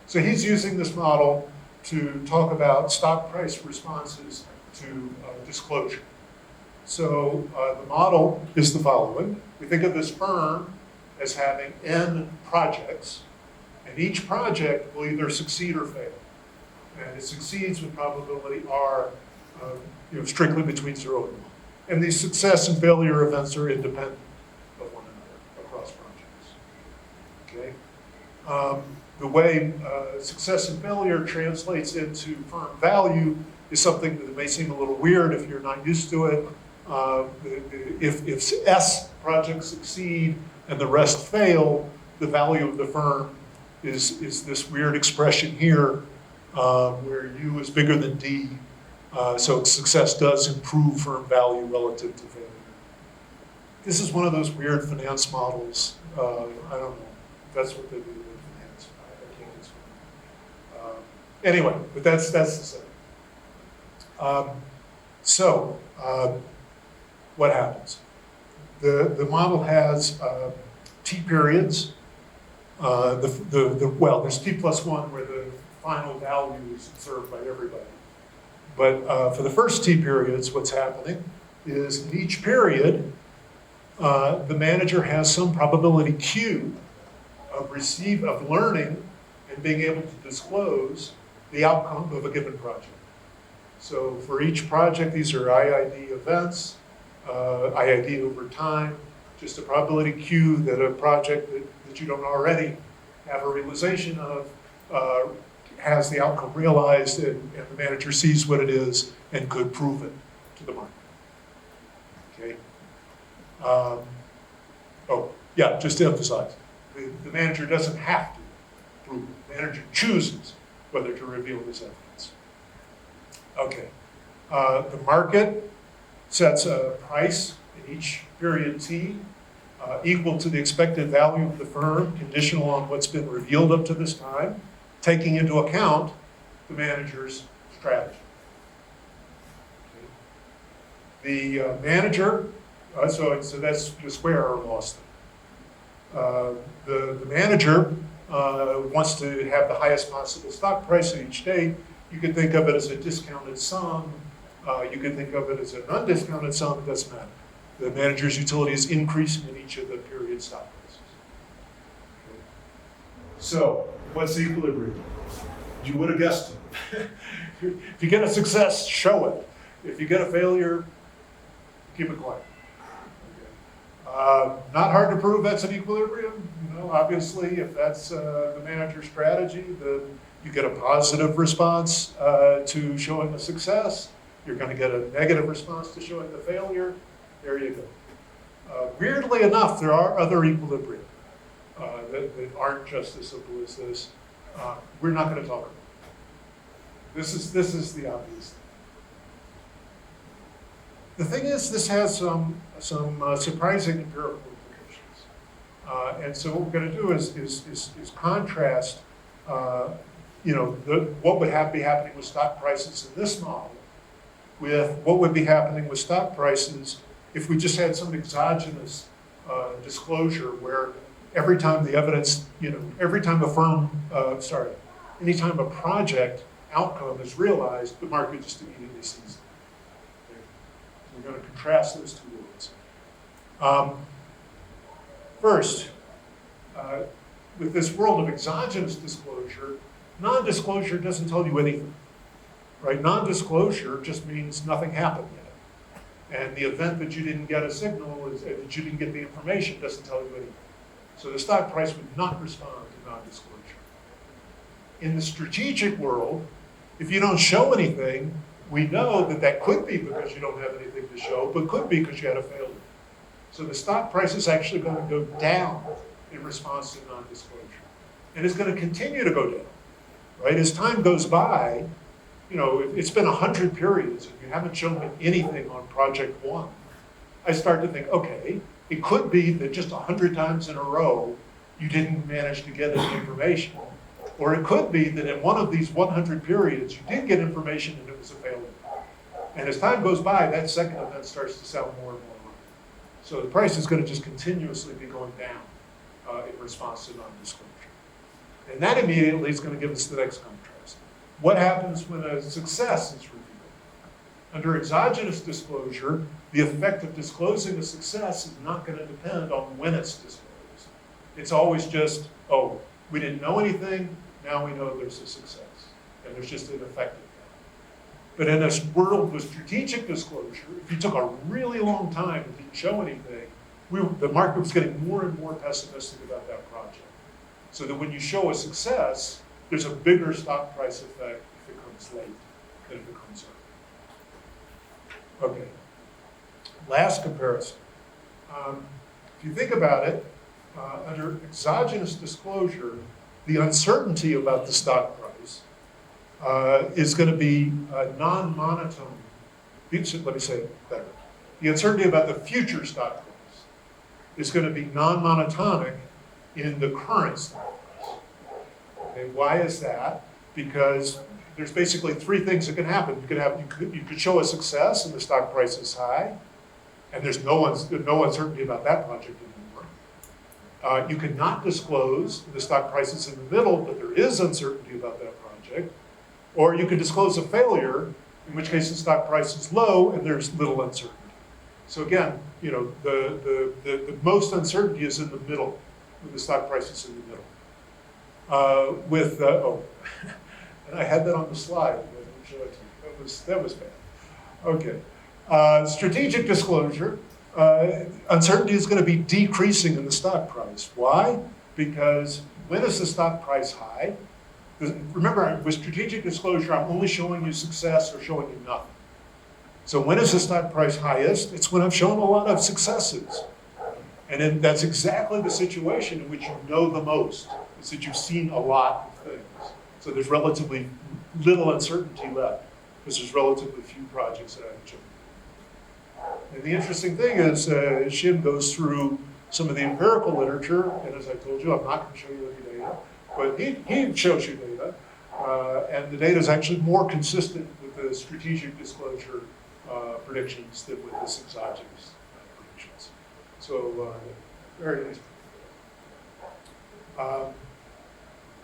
So he's using this model to talk about stock price responses to disclosure. So the model is the following. We think of this firm as having n projects, and each project will either succeed or fail. And it succeeds with probability R, strictly between 0 and 1. And these success and failure events are independent of one another across projects. Okay. The way success and failure translates into firm value is something that may seem a little weird if you're not used to it. If S projects succeed and the rest fail, the value of the firm is this weird expression here where U is bigger than D. So success does improve firm value relative to failure. This is one of those weird finance models. I don't know. That's what they do in finance. I can't explain. Anyway, but that's the same. What happens? The model has T periods. There's T plus 1 where the final value is observed by everybody. But for the first T periods, what's happening is in each period, the manager has some probability Q of learning and being able to disclose the outcome of a given project. So for each project, these are IID events, IID over time, just a probability Q that a project that you don't already have a realization of has the outcome realized, and the manager sees what it is and could prove it to the market. Okay. Oh, yeah, just to emphasize, the manager doesn't have to prove it. The manager chooses whether to reveal this evidence. Okay. The market sets a price in each period T equal to the expected value of the firm, conditional on what's been revealed up to this time, taking into account the manager's strategy. Okay. The manager, so that's the square or loss. The manager wants to have the highest possible stock price at each date. You could think of it as a discounted sum. You could think of it as an undiscounted sum. It doesn't matter. The manager's utility is increasing in each of the period stock prices. Okay. So, what's the equilibrium? You would have guessed it. If you get a success, show it. If you get a failure, keep it quiet. Okay. Not hard to prove that's an equilibrium. You know, obviously, if that's the manager's strategy, then you get a positive response to showing a success. You're going to get a negative response to showing the failure. There you go. Weirdly enough, there are other equilibria that aren't just as simple as this. We're not going to talk about it. This is the obvious thing. The thing is, this has some surprising empirical implications. And so what we're going to do is contrast, what would be happening with stock prices in this model with what would be happening with stock prices if we just had some exogenous disclosure where every time the evidence, every time a firm, anytime a project outcome is realized, the market just immediately sees it. Okay. So we're going to contrast those two worlds. First, with this world of exogenous disclosure, non-disclosure doesn't tell you anything, right? Non-disclosure just means nothing happened yet. And the event that you didn't get a signal, that you didn't get the information, doesn't tell you anything. So the stock price would not respond to non-disclosure. In the strategic world, if you don't show anything, we know that could be because you don't have anything to show, but could be because you had a failure. So the stock price is actually going to go down in response to non-disclosure. And it's going to continue to go down, right? As time goes by, it's been 100 periods and you haven't shown me anything on project one. I start to think, okay, it could be that just 100 times in a row you didn't manage to get any information. Or it could be that in one of these 100 periods you did get information and it was a failure. And as time goes by, that second event starts to sound more and more likely. So the price is going to just continuously be going down in response to non-disclosure. And that immediately is going to give us the next contrast. What happens when a success is revealed? Under exogenous disclosure, the effect of disclosing a success is not going to depend on when it's disclosed. It's always just, oh, we didn't know anything, now we know there's a success. And there's just an effect of that. But in a world with strategic disclosure, if you took a really long time and didn't show anything, the market was getting more and more pessimistic about that project. So that when you show a success, there's a bigger stock price effect if it comes late than if it comes early. Okay. Last comparison. If you think about it, under exogenous disclosure, the uncertainty about the stock price is going to be non-monotone. Let me say it better. The uncertainty about the future stock price is going to be non-monotonic in the current stock price. Okay, why is that? Because there's basically three things that can happen. You could show a success and the stock price is high, and there's no uncertainty about that project anymore. You could not disclose the stock price is in the middle, but there is uncertainty about that project. Or you could disclose a failure, in which case the stock price is low and there's little uncertainty. So again, the most uncertainty is in the middle, when the stock price is in the middle. And I had that on the slide, but I didn't show it to you. That was bad. Okay. Strategic disclosure. Uncertainty is going to be decreasing in the stock price. Why? Because when is the stock price high? Remember, with strategic disclosure, I'm only showing you success or showing you nothing. So when is the stock price highest? It's when I've shown a lot of successes. And then that's exactly the situation in which you know the most, is that you've seen a lot of things. So there's relatively little uncertainty left, because there's relatively few projects that I've shown. And the interesting thing is, Shin goes through some of the empirical literature, and as I told you, I'm not going to show you any data, but he shows you data, and the data is actually more consistent with the strategic disclosure predictions than with this exogenous predictions. So, very nice.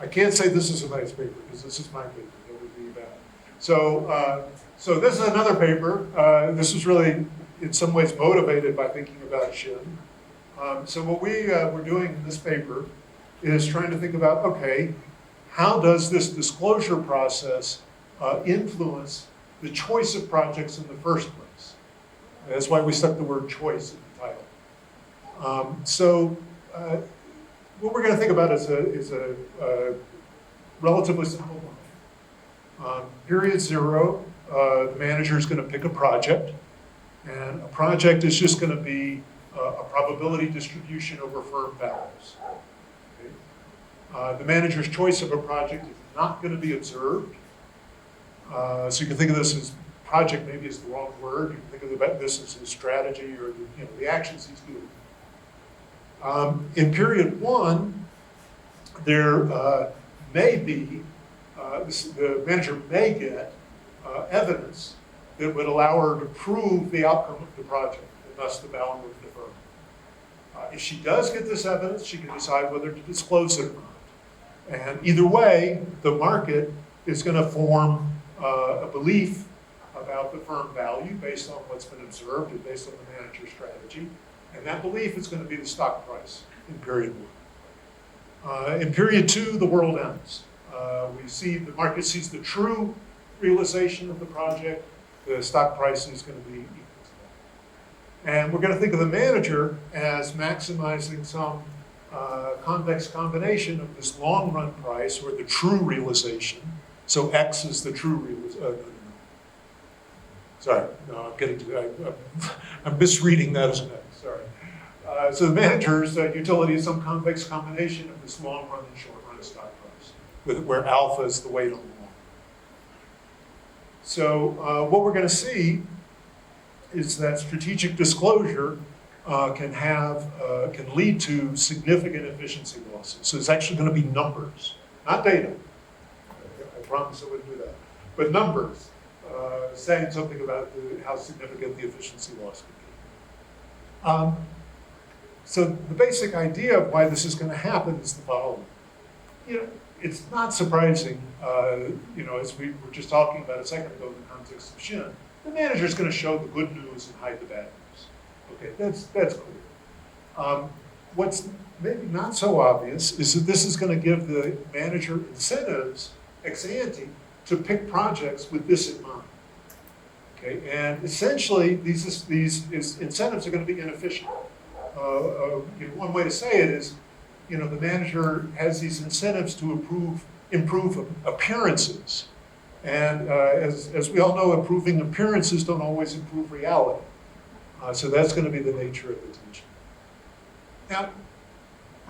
I can't say this is a nice paper, because this is my paper. That would be bad. So, so this is another paper. This was really, in some ways, motivated by thinking about Shin. So what we were doing in this paper is trying to think about, okay, how does this disclosure process influence the choice of projects in the first place? That's why we stuck the word choice in the title. What we're going to think about is a relatively simple one. Period 0, the manager is going to pick a project, and a project is just going to be a probability distribution over firm values. Okay? The manager's choice of a project is not going to be observed. So you can think of this as project, maybe is the wrong word. You can think of this as his strategy or the actions he's doing. In period 1, there may be, the manager may get evidence that would allow her to prove the outcome of the project, and thus the value of the firm. If she does get this evidence, she can decide whether to disclose it or not. And either way, the market is going to form a belief about the firm value based on what's been observed and based on the manager's strategy. And that belief is going to be the stock price in period 1. In period 2, the world ends. We see the market sees the true realization of the project. The stock price is going to be equal to that. And we're going to think of the manager as maximizing some convex combination of this long run price or the true realization. So X is the true realization. Sorry, no, I'm misreading that as an X. Sorry. So the manager's utility is some convex combination of this long run and short run stock price, where alpha is the weight on the long. So what we're going to see is that strategic disclosure can lead to significant efficiency losses. So it's actually going to be numbers, not data. I promise I wouldn't do that, but numbers saying something about how significant the efficiency loss could be. So the basic idea of why this is going to happen is the following. It's not surprising, as we were just talking about a second ago in the context of Shin, the manager is going to show the good news and hide the bad news. Okay, that's clear. What's maybe not so obvious is that this is going to give the manager incentives ex ante to pick projects with this in mind. Okay, and essentially these incentives are going to be inefficient. One way to say it is, the manager has these incentives to improve appearances. And as we all know, improving appearances don't always improve reality. So that's going to be the nature of the tension. Now,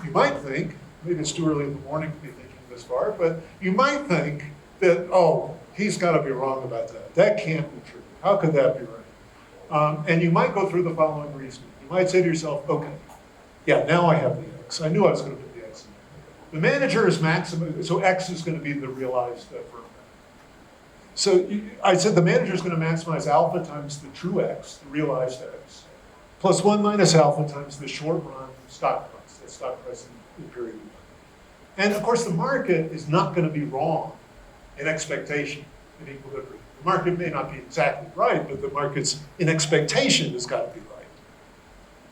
you might think, maybe it's too early in the morning to be thinking this far, but you might think that, oh, he's got to be wrong about that. That can't be true. How could that be right? And you might go through the following reasoning. You might say to yourself, okay, yeah, now I have the X. I knew I was going to put the X in there. The manager is maximum, so X is going to be the realized firm value. So I said the manager is going to maximize alpha times the true X, the realized X, plus 1 minus alpha times the short run stock price, that stock price in period 1. And of course, the market is not going to be wrong in expectation in equilibrium. The market may not be exactly right, but the market's in expectation has got to be right.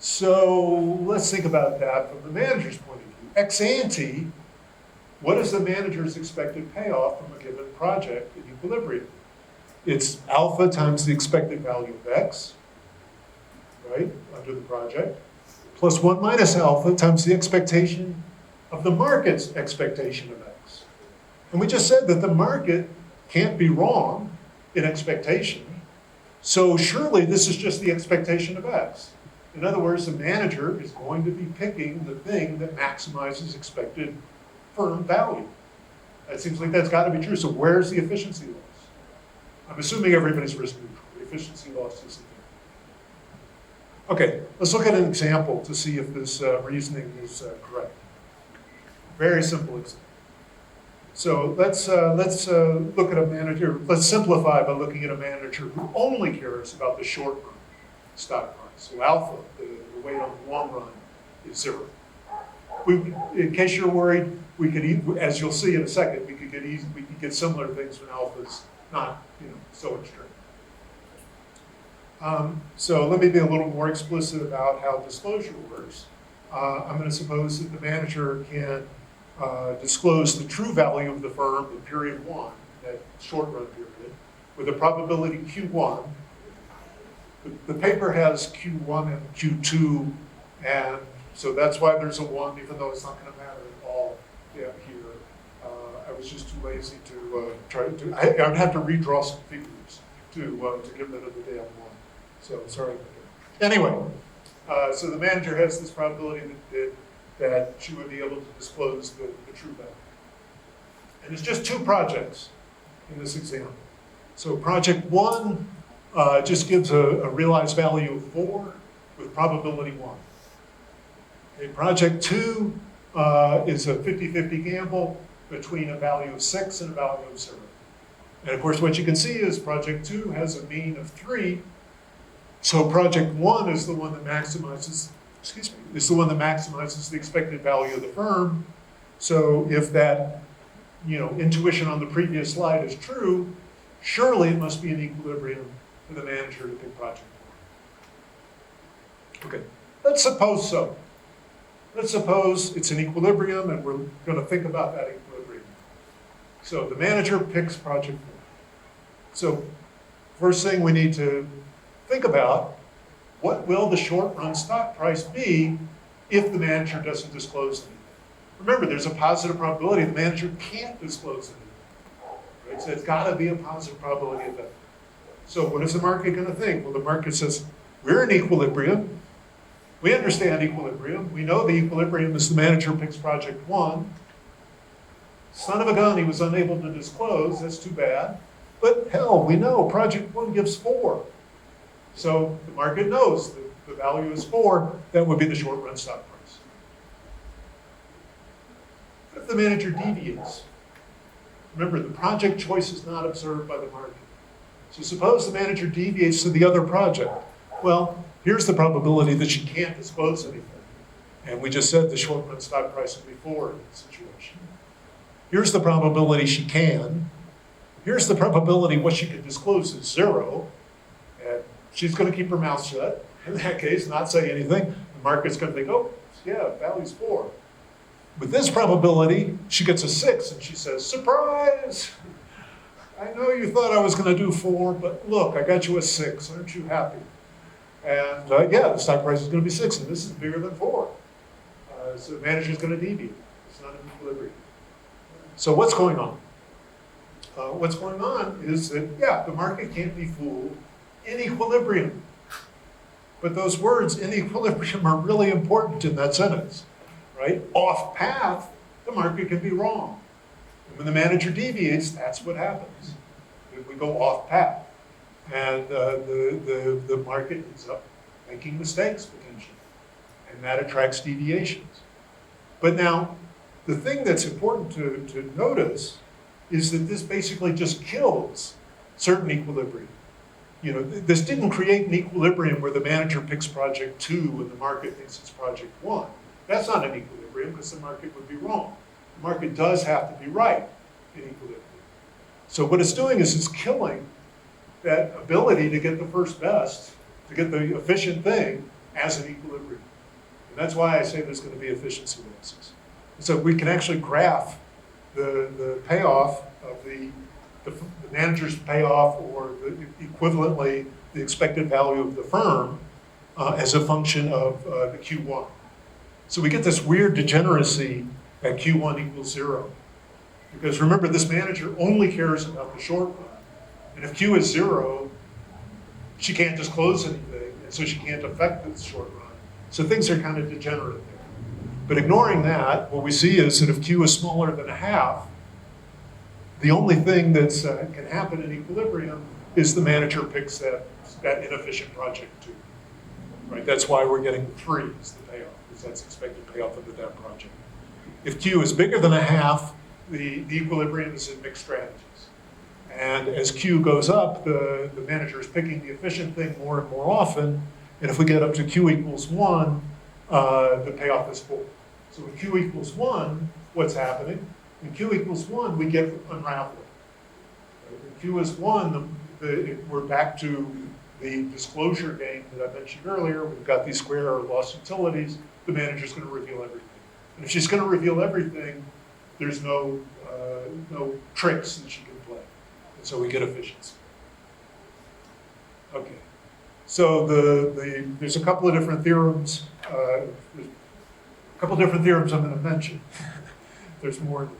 So let's think about that from the manager's point of view. Ex ante, what is the manager's expected payoff from a given project in equilibrium? It's alpha times the expected value of x, right, under the project, plus 1 minus alpha times the expectation of the market's expectation of x. And we just said that the market can't be wrong in expectation, so surely this is just the expectation of x. In other words, the manager is going to be picking the thing that maximizes expected firm value. That seems like that's got to be true. So where's the efficiency loss? I'm assuming everybody's risk neutral. The efficiency loss isn't there. Okay, let's look at an example to see if this reasoning is correct. Very simple example. So let's look at a manager. Let's simplify by looking at a manager who only cares about the short run stock price. So alpha, the weight on the long run, is 0. In case you're worried, we could, as you'll see in a second, we could get similar things when alpha's not, so extreme. So let me be a little more explicit about how disclosure works. I'm going to suppose that the manager can disclose the true value of the firm in period 1, that short run period, with a probability Q1. The paper has Q1 and Q2, and so that's why there's a 1, even though it's not going to matter at all here. I was just too lazy to try to. I would have to redraw some figures to get rid of the damn 1. So sorry about that. Anyway, so the manager has this probability that she would be able to disclose the true value. And it's just 2 projects in this example. So project 1 just gives a realized value of 4 with probability 1. Okay, project 2 is a 50-50 gamble between a value of 6 and a value of 0. And of course, what you can see is project 2 has a mean of 3. So project 1 is the one that maximizes, the expected value of the firm. So if that, intuition on the previous slide is true, surely it must be an equilibrium for the manager to pick project 1. Okay, let's suppose so. Let's suppose it's an equilibrium and we're going to think about that equilibrium. So the manager picks project 1. So first thing we need to think about, what will the short run stock price be if the manager doesn't disclose anything? Remember, there's a positive probability the manager can't disclose anything. Right? So it's got to be a positive probability of that. So what is the market going to think? Well, the market says, we're in equilibrium. We understand equilibrium. We know the equilibrium is the manager picks project 1. Son of a gun, he was unable to disclose. That's too bad. But hell, we know project 1 gives 4. So the market knows the value is 4. That would be the short run stock price. What if the manager deviates? Remember, the project choice is not observed by the market. So suppose the manager deviates to the other project. Well, here's the probability that she can't disclose anything. And we just said the short run stock price would be 4 in this situation. Here's the probability she can. Here's the probability what she can disclose is 0. And she's going to keep her mouth shut. In that case, not say anything. The market's going to think, oh, yeah, value's 4. With this probability, she gets a 6 and she says, surprise! I know you thought I was going to do 4, but look, I got you a 6. Aren't you happy? And yeah, the stock price is going to be 6, and this is bigger than 4. So the manager's going to deviate. It's not an equilibrium. So what's going on? What's going on is that, yeah, the market can't be fooled in equilibrium. But those words, in equilibrium, are really important in that sentence, right? Off path, the market can be wrong. And when the manager deviates, that's what happens. We go off path. And the market ends up making mistakes, potentially. And that attracts deviations. But now, the thing that's important to notice is that this basically just kills certain equilibrium. This didn't create an equilibrium where the manager picks project 2 and the market thinks it's project 1. That's not an equilibrium because the market would be wrong. The market does have to be right in equilibrium. So what it's doing is it's killing that ability to get the first best, to get the efficient thing as an equilibrium. And that's why I say there's going to be efficiency losses. So we can actually graph the payoff of the manager's payoff, or equivalently, the expected value of the firm as a function of the Q1. So we get this weird degeneracy at Q1 equals 0. Because remember, this manager only cares about the short run. And if Q is 0, she can't disclose anything, and so she can't affect the short run. So things are kind of degenerate there. But ignoring that, what we see is that if Q is smaller than a half, the only thing that can happen in equilibrium is the manager picks that inefficient project too. Right? That's why we're getting 3 as the payoff, because that's expected payoff of that project. If Q is bigger than a half, the equilibrium is in mixed strategies. And as Q goes up, the manager is picking the efficient thing more and more often. And if we get up to Q equals 1, the payoff is 4. So when Q equals 1, what's happening? When Q equals 1, we get unraveling. When Q is 1, we're back to the disclosure game that I mentioned earlier. We've got these square or loss utilities. The manager's going to reveal everything. And if she's going to reveal everything, there's no tricks that she can play. And so we get efficiency. Okay. So there's a couple of different theorems. There's a couple of different theorems I'm going to mention. There's more in the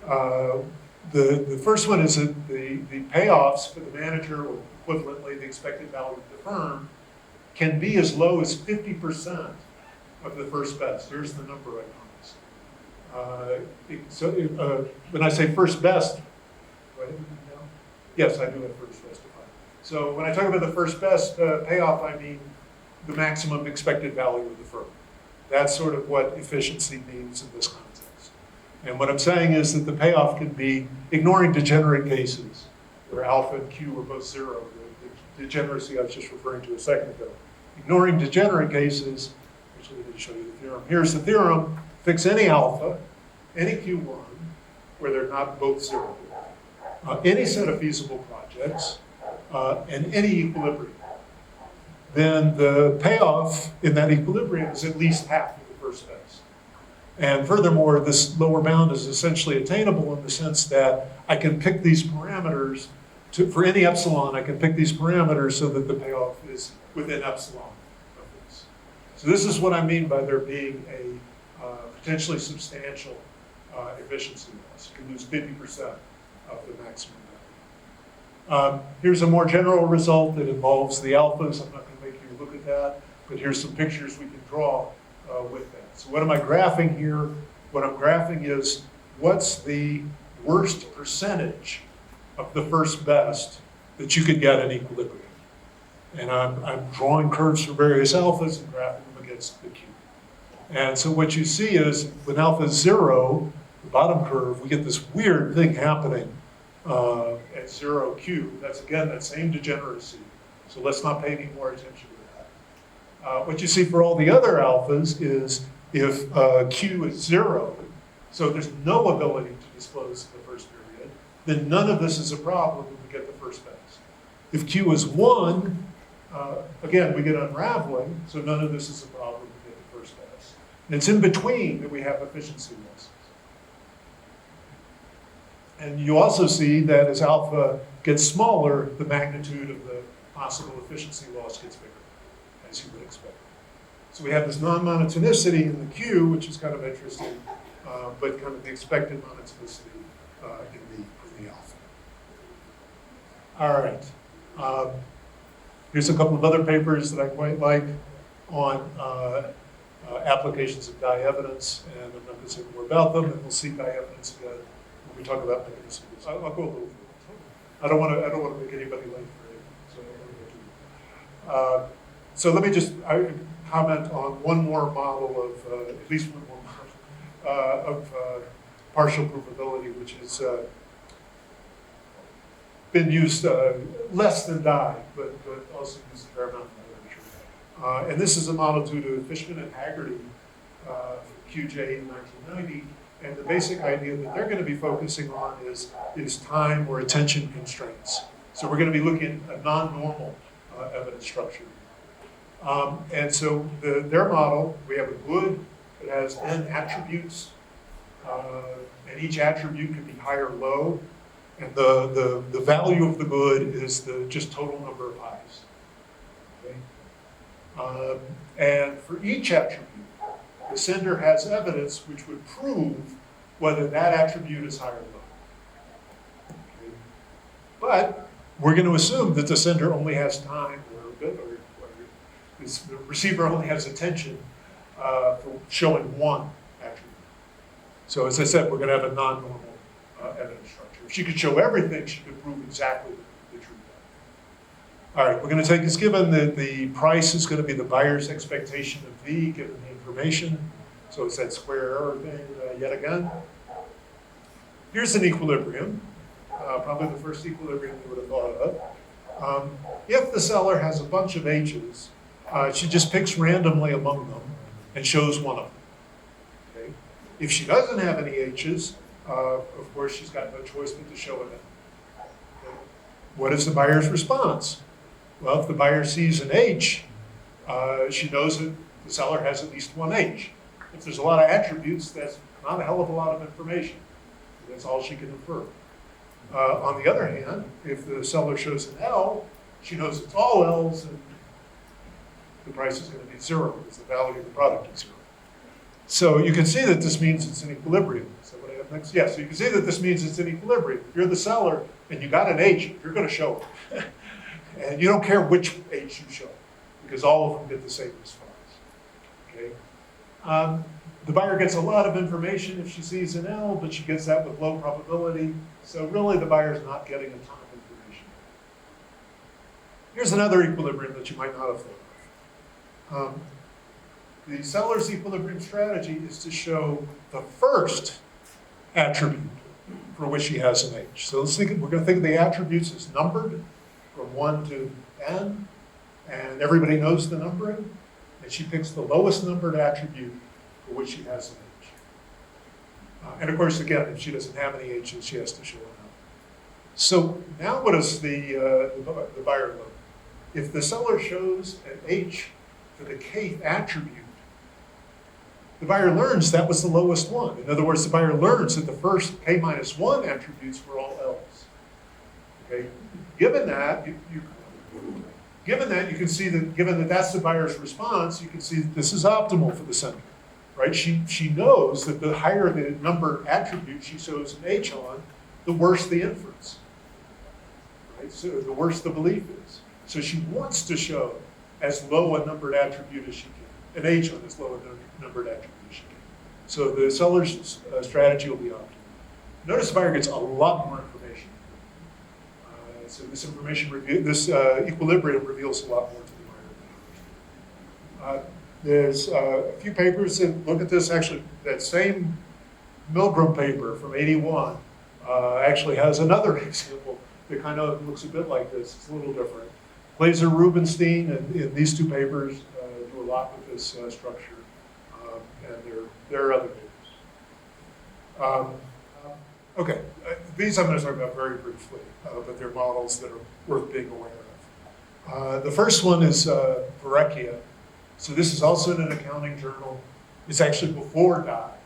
video. The first one is that the payoffs for the manager, or equivalently the expected value of the firm, can be as low as 50% of the first best. Here's the number I promised. When I say first best, do I have it down? Yes, I do have first best defined. So when I talk about the first best payoff, I mean the maximum expected value of the firm. That's sort of what efficiency means in this context. And what I'm saying is that the payoff can be ignoring degenerate cases where alpha and Q are both 0, the degeneracy I was just referring to a second ago. Ignoring degenerate cases, actually I didn't show you the theorem. Here's the theorem: fix any alpha, any Q1, where they're not both 0, any set of feasible projects, and any equilibrium. Then the payoff in that equilibrium is at least half of the first best. And furthermore, this lower bound is essentially attainable in the sense that I can pick these parameters for any epsilon. I can pick these parameters so that the payoff is within epsilon of this. So this is what I mean by there being a potentially substantial efficiency loss. You can lose 50% of the maximum value. Here's a more general result that involves the alphas. I'm not going to make you look at that, but here's some pictures we can draw with that. So what am I graphing here? What I'm graphing is what's the worst percentage of the first best that you could get in equilibrium. And I'm drawing curves for various alphas and graphing them against the Q. And so what you see is when alpha is 0, the bottom curve, we get this weird thing happening at 0 Q. That's again that same degeneracy. So let's not pay any more attention to that. What you see for all the other alphas is if Q is 0, so there's no ability to disclose in the first period, then none of this is a problem when we get the first best. If Q is 1, again, we get unraveling, so none of this is a problem when we get the first best. And it's in between that we have efficiency losses. And you also see that as alpha gets smaller, the magnitude of the possible efficiency loss gets bigger, as you would expect. So we have this non-monotonicity in the Q, which is kind of interesting, but kind of the expected monotonicity in the alpha. All right. Here's a couple of other papers that I quite like on applications of dye evidence, and I'm not going to say more about them, and we'll see dye evidence again when we talk about mechanisms. I'll go a little further. I don't want to make anybody late for it. So let me just comment on one more model of, at least one more model, of partial provability, which has been used less than dye, but also used a fair amount in literature. And this is a model due to Fishman and Haggerty for QJ in 1990. And the basic idea that they're going to be focusing on is time or attention constraints. So we're going to be looking at non-normal evidence structure. And so their model, we have a good that has n attributes, and each attribute can be high or low, and the value of the good is the just total number of highs. Okay? And for each attribute, the sender has evidence which would prove whether that attribute is high or low. Okay? But we're going to assume that the sender only has time, or the receiver only has attention for showing one attribute. So as I said, we're going to have a non-normal evidence structure. If she could show everything, she could prove exactly the true value. All right, we're going to take as given that the price is going to be the buyer's expectation of V given the information. So it's that square error thing yet again. Here's an equilibrium, probably the first equilibrium you would have thought of. If the seller has a bunch of H's, she just picks randomly among them and shows one of them. Okay? If she doesn't have any H's, of course, she's got no choice but to show it. Okay? What is the buyer's response? Well, if the buyer sees an H, she knows that the seller has at least one H. If there's a lot of attributes, that's not a hell of a lot of information. That's all she can infer. On the other hand, if the seller shows an L, she knows it's all L's, and the price is going to be zero because the value of the product is zero. So you can see that this means it's an equilibrium. So what I have next? Yeah, so you can see that this means it's an equilibrium. If you're the seller and you got an H, you're going to show it. And you don't care which H you show, because all of them get the same response. Okay? The buyer gets a lot of information if she sees an L, but she gets that with low probability. So really the buyer's not getting a ton of information. Here's another equilibrium that you might not have thought of. The seller's equilibrium strategy is to show the first attribute for which she has an H. So let's think, we're going to think of the attributes as numbered from 1 to n, and everybody knows the numbering, and she picks the lowest numbered attribute for which she has an H. And of course, again, if she doesn't have any H's, she has to show it out. So now what does the buyer look? If the seller shows an H for the kth attribute, the buyer learns that was the lowest one. In other words, the buyer learns that the first k-1 attributes were all L's. Okay? Given that, you can see that, given that that's the buyer's response, you can see that this is optimal for the sender. Right? She knows that the higher the number attribute she shows an H on, the worse the inference. Right? So the worse the belief is. So she wants to show as low a numbered attribute as she can, an H on as low a numbered attribute as she can. So the seller's strategy will be optimal. Notice the buyer gets a lot more information. So this equilibrium reveals a lot more to the buyer. There's a few papers that look at this. Actually, that same Milgram paper from '81 actually has another example that kind of looks a bit like this. It's a little different. Glaser Rubenstein and these two papers do a lot with this structure, and there are other papers. Okay, these I'm going to talk about very briefly, but they're models that are worth being aware of. The first one is Verrecchia. So this is also in an accounting journal. It's actually before Dye.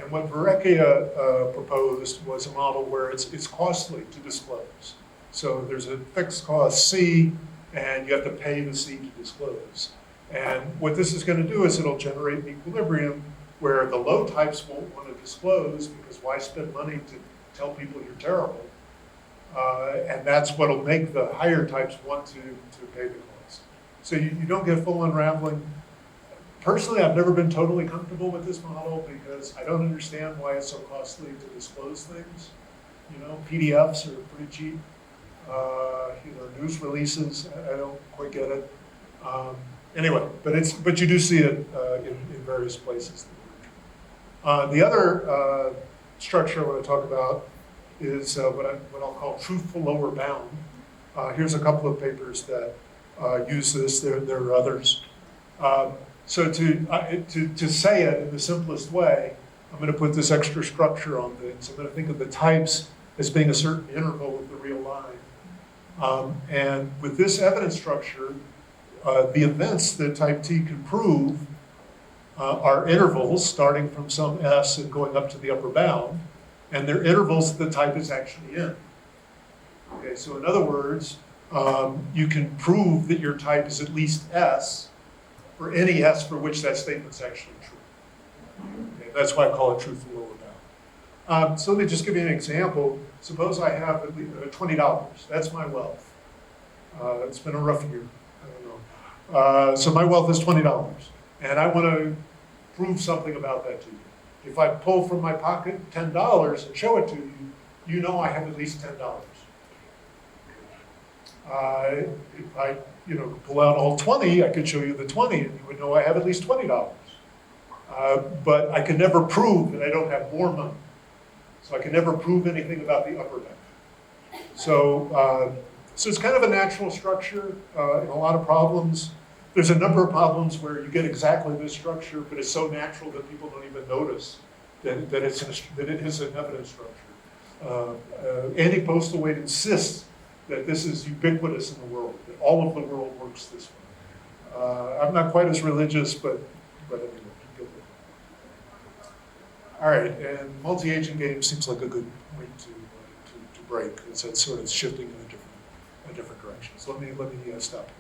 And what Verrecchia proposed was a model where it's costly to disclose. So there's a fixed cost C, and you have to pay the C to disclose. And what this is going to do is it'll generate an equilibrium where the low types won't want to disclose, because why spend money to tell people you're terrible? And that's what will make the higher types want to pay the cost. So you don't get full unraveling. Personally, I've never been totally comfortable with this model because I don't understand why it's so costly to disclose things. You know, PDFs are pretty cheap. News releases, I don't quite get it. Anyway, but you do see it in various places. The other structure I want to talk about is what I'll call truthful lower bound. Here's a couple of papers that use this. There are others. So to say it in the simplest way, I'm going to put this extra structure on things. I'm going to think of the types as being a certain interval with the real line. And with this evidence structure, the events that type T can prove are intervals starting from some S and going up to the upper bound, and they're intervals that the type is actually in. Okay, so in other words, you can prove that your type is at least S for any S for which that statement's actually true. Okay, that's why I call it truth lower bound. So let me just give you an example. Suppose I have at least $20. That's my wealth. It's been a rough year. I don't know. So my wealth is $20, and I want to prove something about that to you. If I pull from my pocket $10 and show it to you, you know I have at least $10. If I, pull out all 20, I could show you the 20, and you would know I have at least $20. But I can never prove that I don't have more money. So I can never prove anything about the upper bound. So, so it's kind of a natural structure in a lot of problems. There's a number of problems where you get exactly this structure, but it's so natural that people don't even notice that it is an evidence structure. Anti-postal weight insists that this is ubiquitous in the world, that all of the world works this way. I'm not quite as religious, but anyway, you get it. All right, and multi-agent game seems like a good point to break. It's sort of shifting in a different direction. So let me stop here.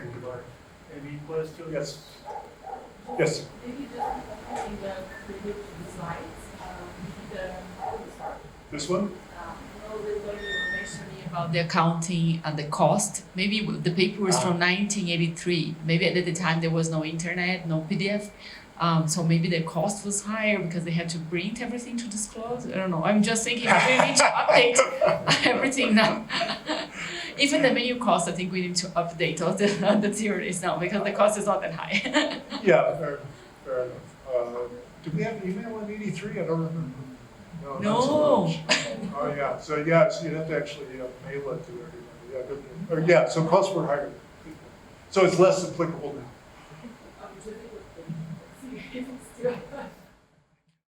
Thank you, Bart. Any questions? Yes. Yes. Maybe just in the previous slides, This one? the way you were mentioning about the accounting and the cost. Maybe the paper was from 1983. Maybe at the time there was no internet, no PDF. So maybe the cost was higher because they had to print everything to disclose. I don't know. I'm just thinking we need to update everything now. Even the menu cost, I think we need to update all the theories now because the cost is not that high. Yeah, fair enough. Did we have an email in 83? I don't remember. No. No. Not so much. Oh, yeah. So, yeah, so you'd have to actually mail it to everybody. Yeah, so costs were higher. So it's less applicable now.